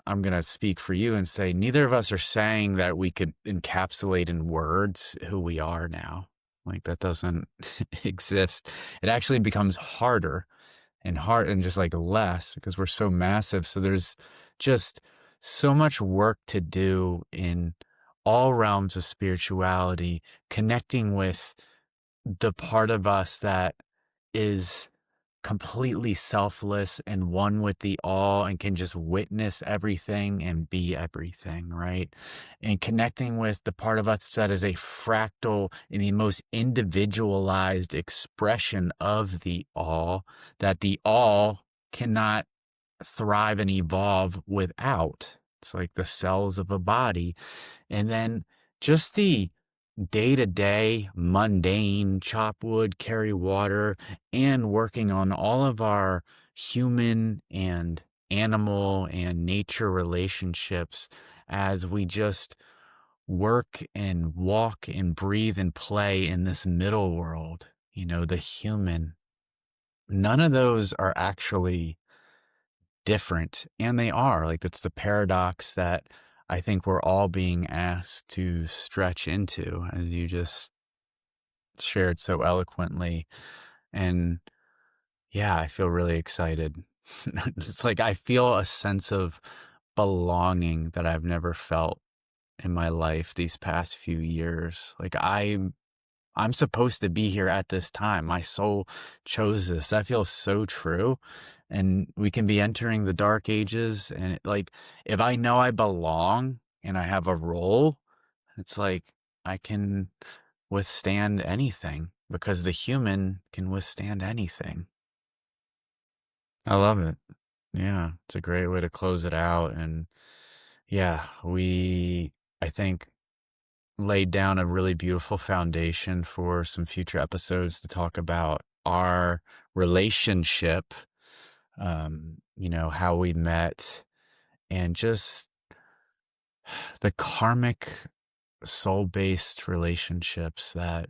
Speaker 3: I'm going to speak for you and say, neither of us are saying that we could encapsulate in words who we are now. Like that doesn't exist. It actually becomes harder and just like less because we're so massive. So there's just so much work to do in all realms of spirituality, connecting with the part of us that is completely selfless and one with the all and can just witness everything and be everything, right? And connecting with the part of us that is a fractal and the most individualized expression of the all, that the all cannot thrive and evolve without. It's like the cells of a body. And then just the day-to-day mundane chop wood, carry water, and working on all of our human and animal and nature relationships as we just work and walk and breathe and play in this middle world, you know, the human. None of those are actually different, and they are. Like, it's the paradox that I think we're all being asked to stretch into, as you just shared so eloquently. And yeah, I feel really excited. It's like I feel a sense of belonging that I've never felt in my life these past few years. Like I'm supposed to be here at this time. My soul chose this. That feels so true. And we can be entering the dark ages. And like, if I know I belong and I have a role, it's like I can withstand anything because the human can withstand anything. I love it. Yeah, it's a great way to close it out. And yeah, I think, laid down a really beautiful foundation for some future episodes to talk about our relationship, how we met, and just the karmic soul-based relationships that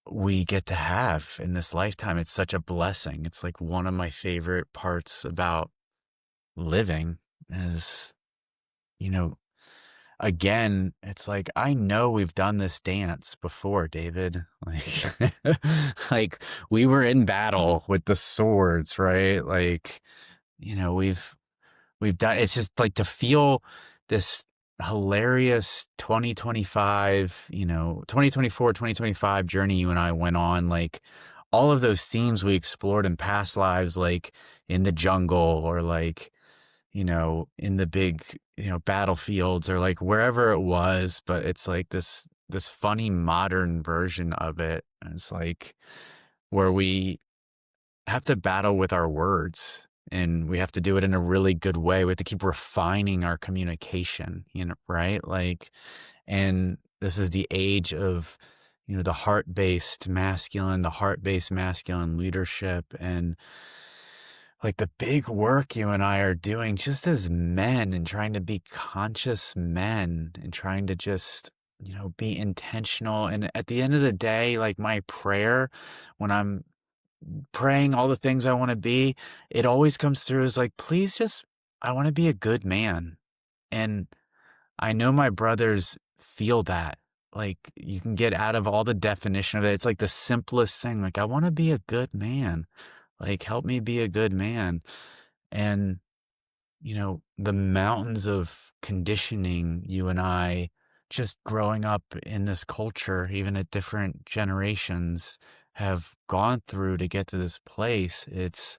Speaker 3: we get to have in this lifetime. It's such a blessing. It's like one of my favorite parts about living is, you know, again, it's like, I know we've done this dance before, David. Like, like we were in battle with the swords, right? Like, we've done, it's just like to feel this hilarious 2025, 2024, 2025 journey you and I went on, like all of those themes we explored in past lives, like in the jungle or like, in the big, battlefields or like wherever it was, but it's like this funny modern version of it. And it's like where we have to battle with our words, and we have to do it in a really good way. We have to keep refining our communication, right? Like, and this is the age of, the heart-based masculine leadership, and like the big work you and I are doing just as men, and trying to be conscious men, and trying to just, be intentional. And at the end of the day, like my prayer when I'm praying all the things I want to be, it always comes through as like, please just, I want to be a good man. And I know my brothers feel that. Like you can get out of all the definition of it. It's like the simplest thing. Like, I want to be a good man. Like, help me be a good man. And, the mountains of conditioning you and I just growing up in this culture, even at different generations, have gone through to get to this place. It's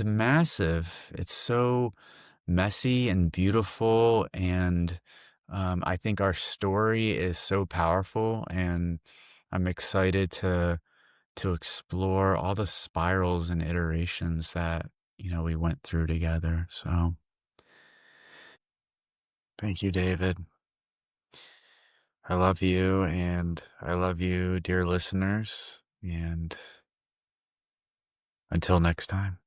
Speaker 3: massive. It's so messy and beautiful. And I think our story is so powerful, and I'm excited to explore all the spirals and iterations that, we went through together. So thank you, David. I love you, and I love you, dear listeners. And until next time.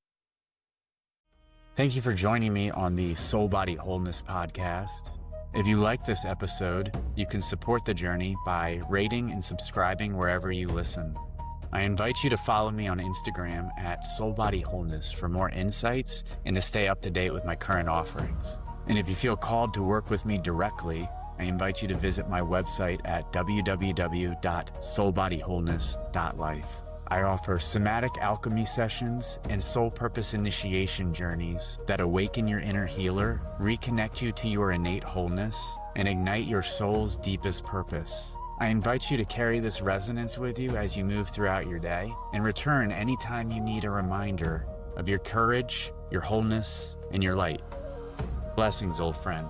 Speaker 3: Thank you for joining me on the Soul Body Wholeness podcast. If you like this episode, you can support the journey by rating and subscribing wherever you listen. I invite you to follow me on Instagram at Soul Body Wholeness for more insights and to stay up to date with my current offerings. And if you feel called to work with me directly, I invite you to visit my website at www.soulbodywholeness.life. I offer somatic alchemy sessions and soul purpose initiation journeys that awaken your inner healer, reconnect you to your innate wholeness, and ignite your soul's deepest purpose. I invite you to carry this resonance with you as you move throughout your day, and return anytime you need a reminder of your courage, your wholeness, and your light. Blessings, old friend.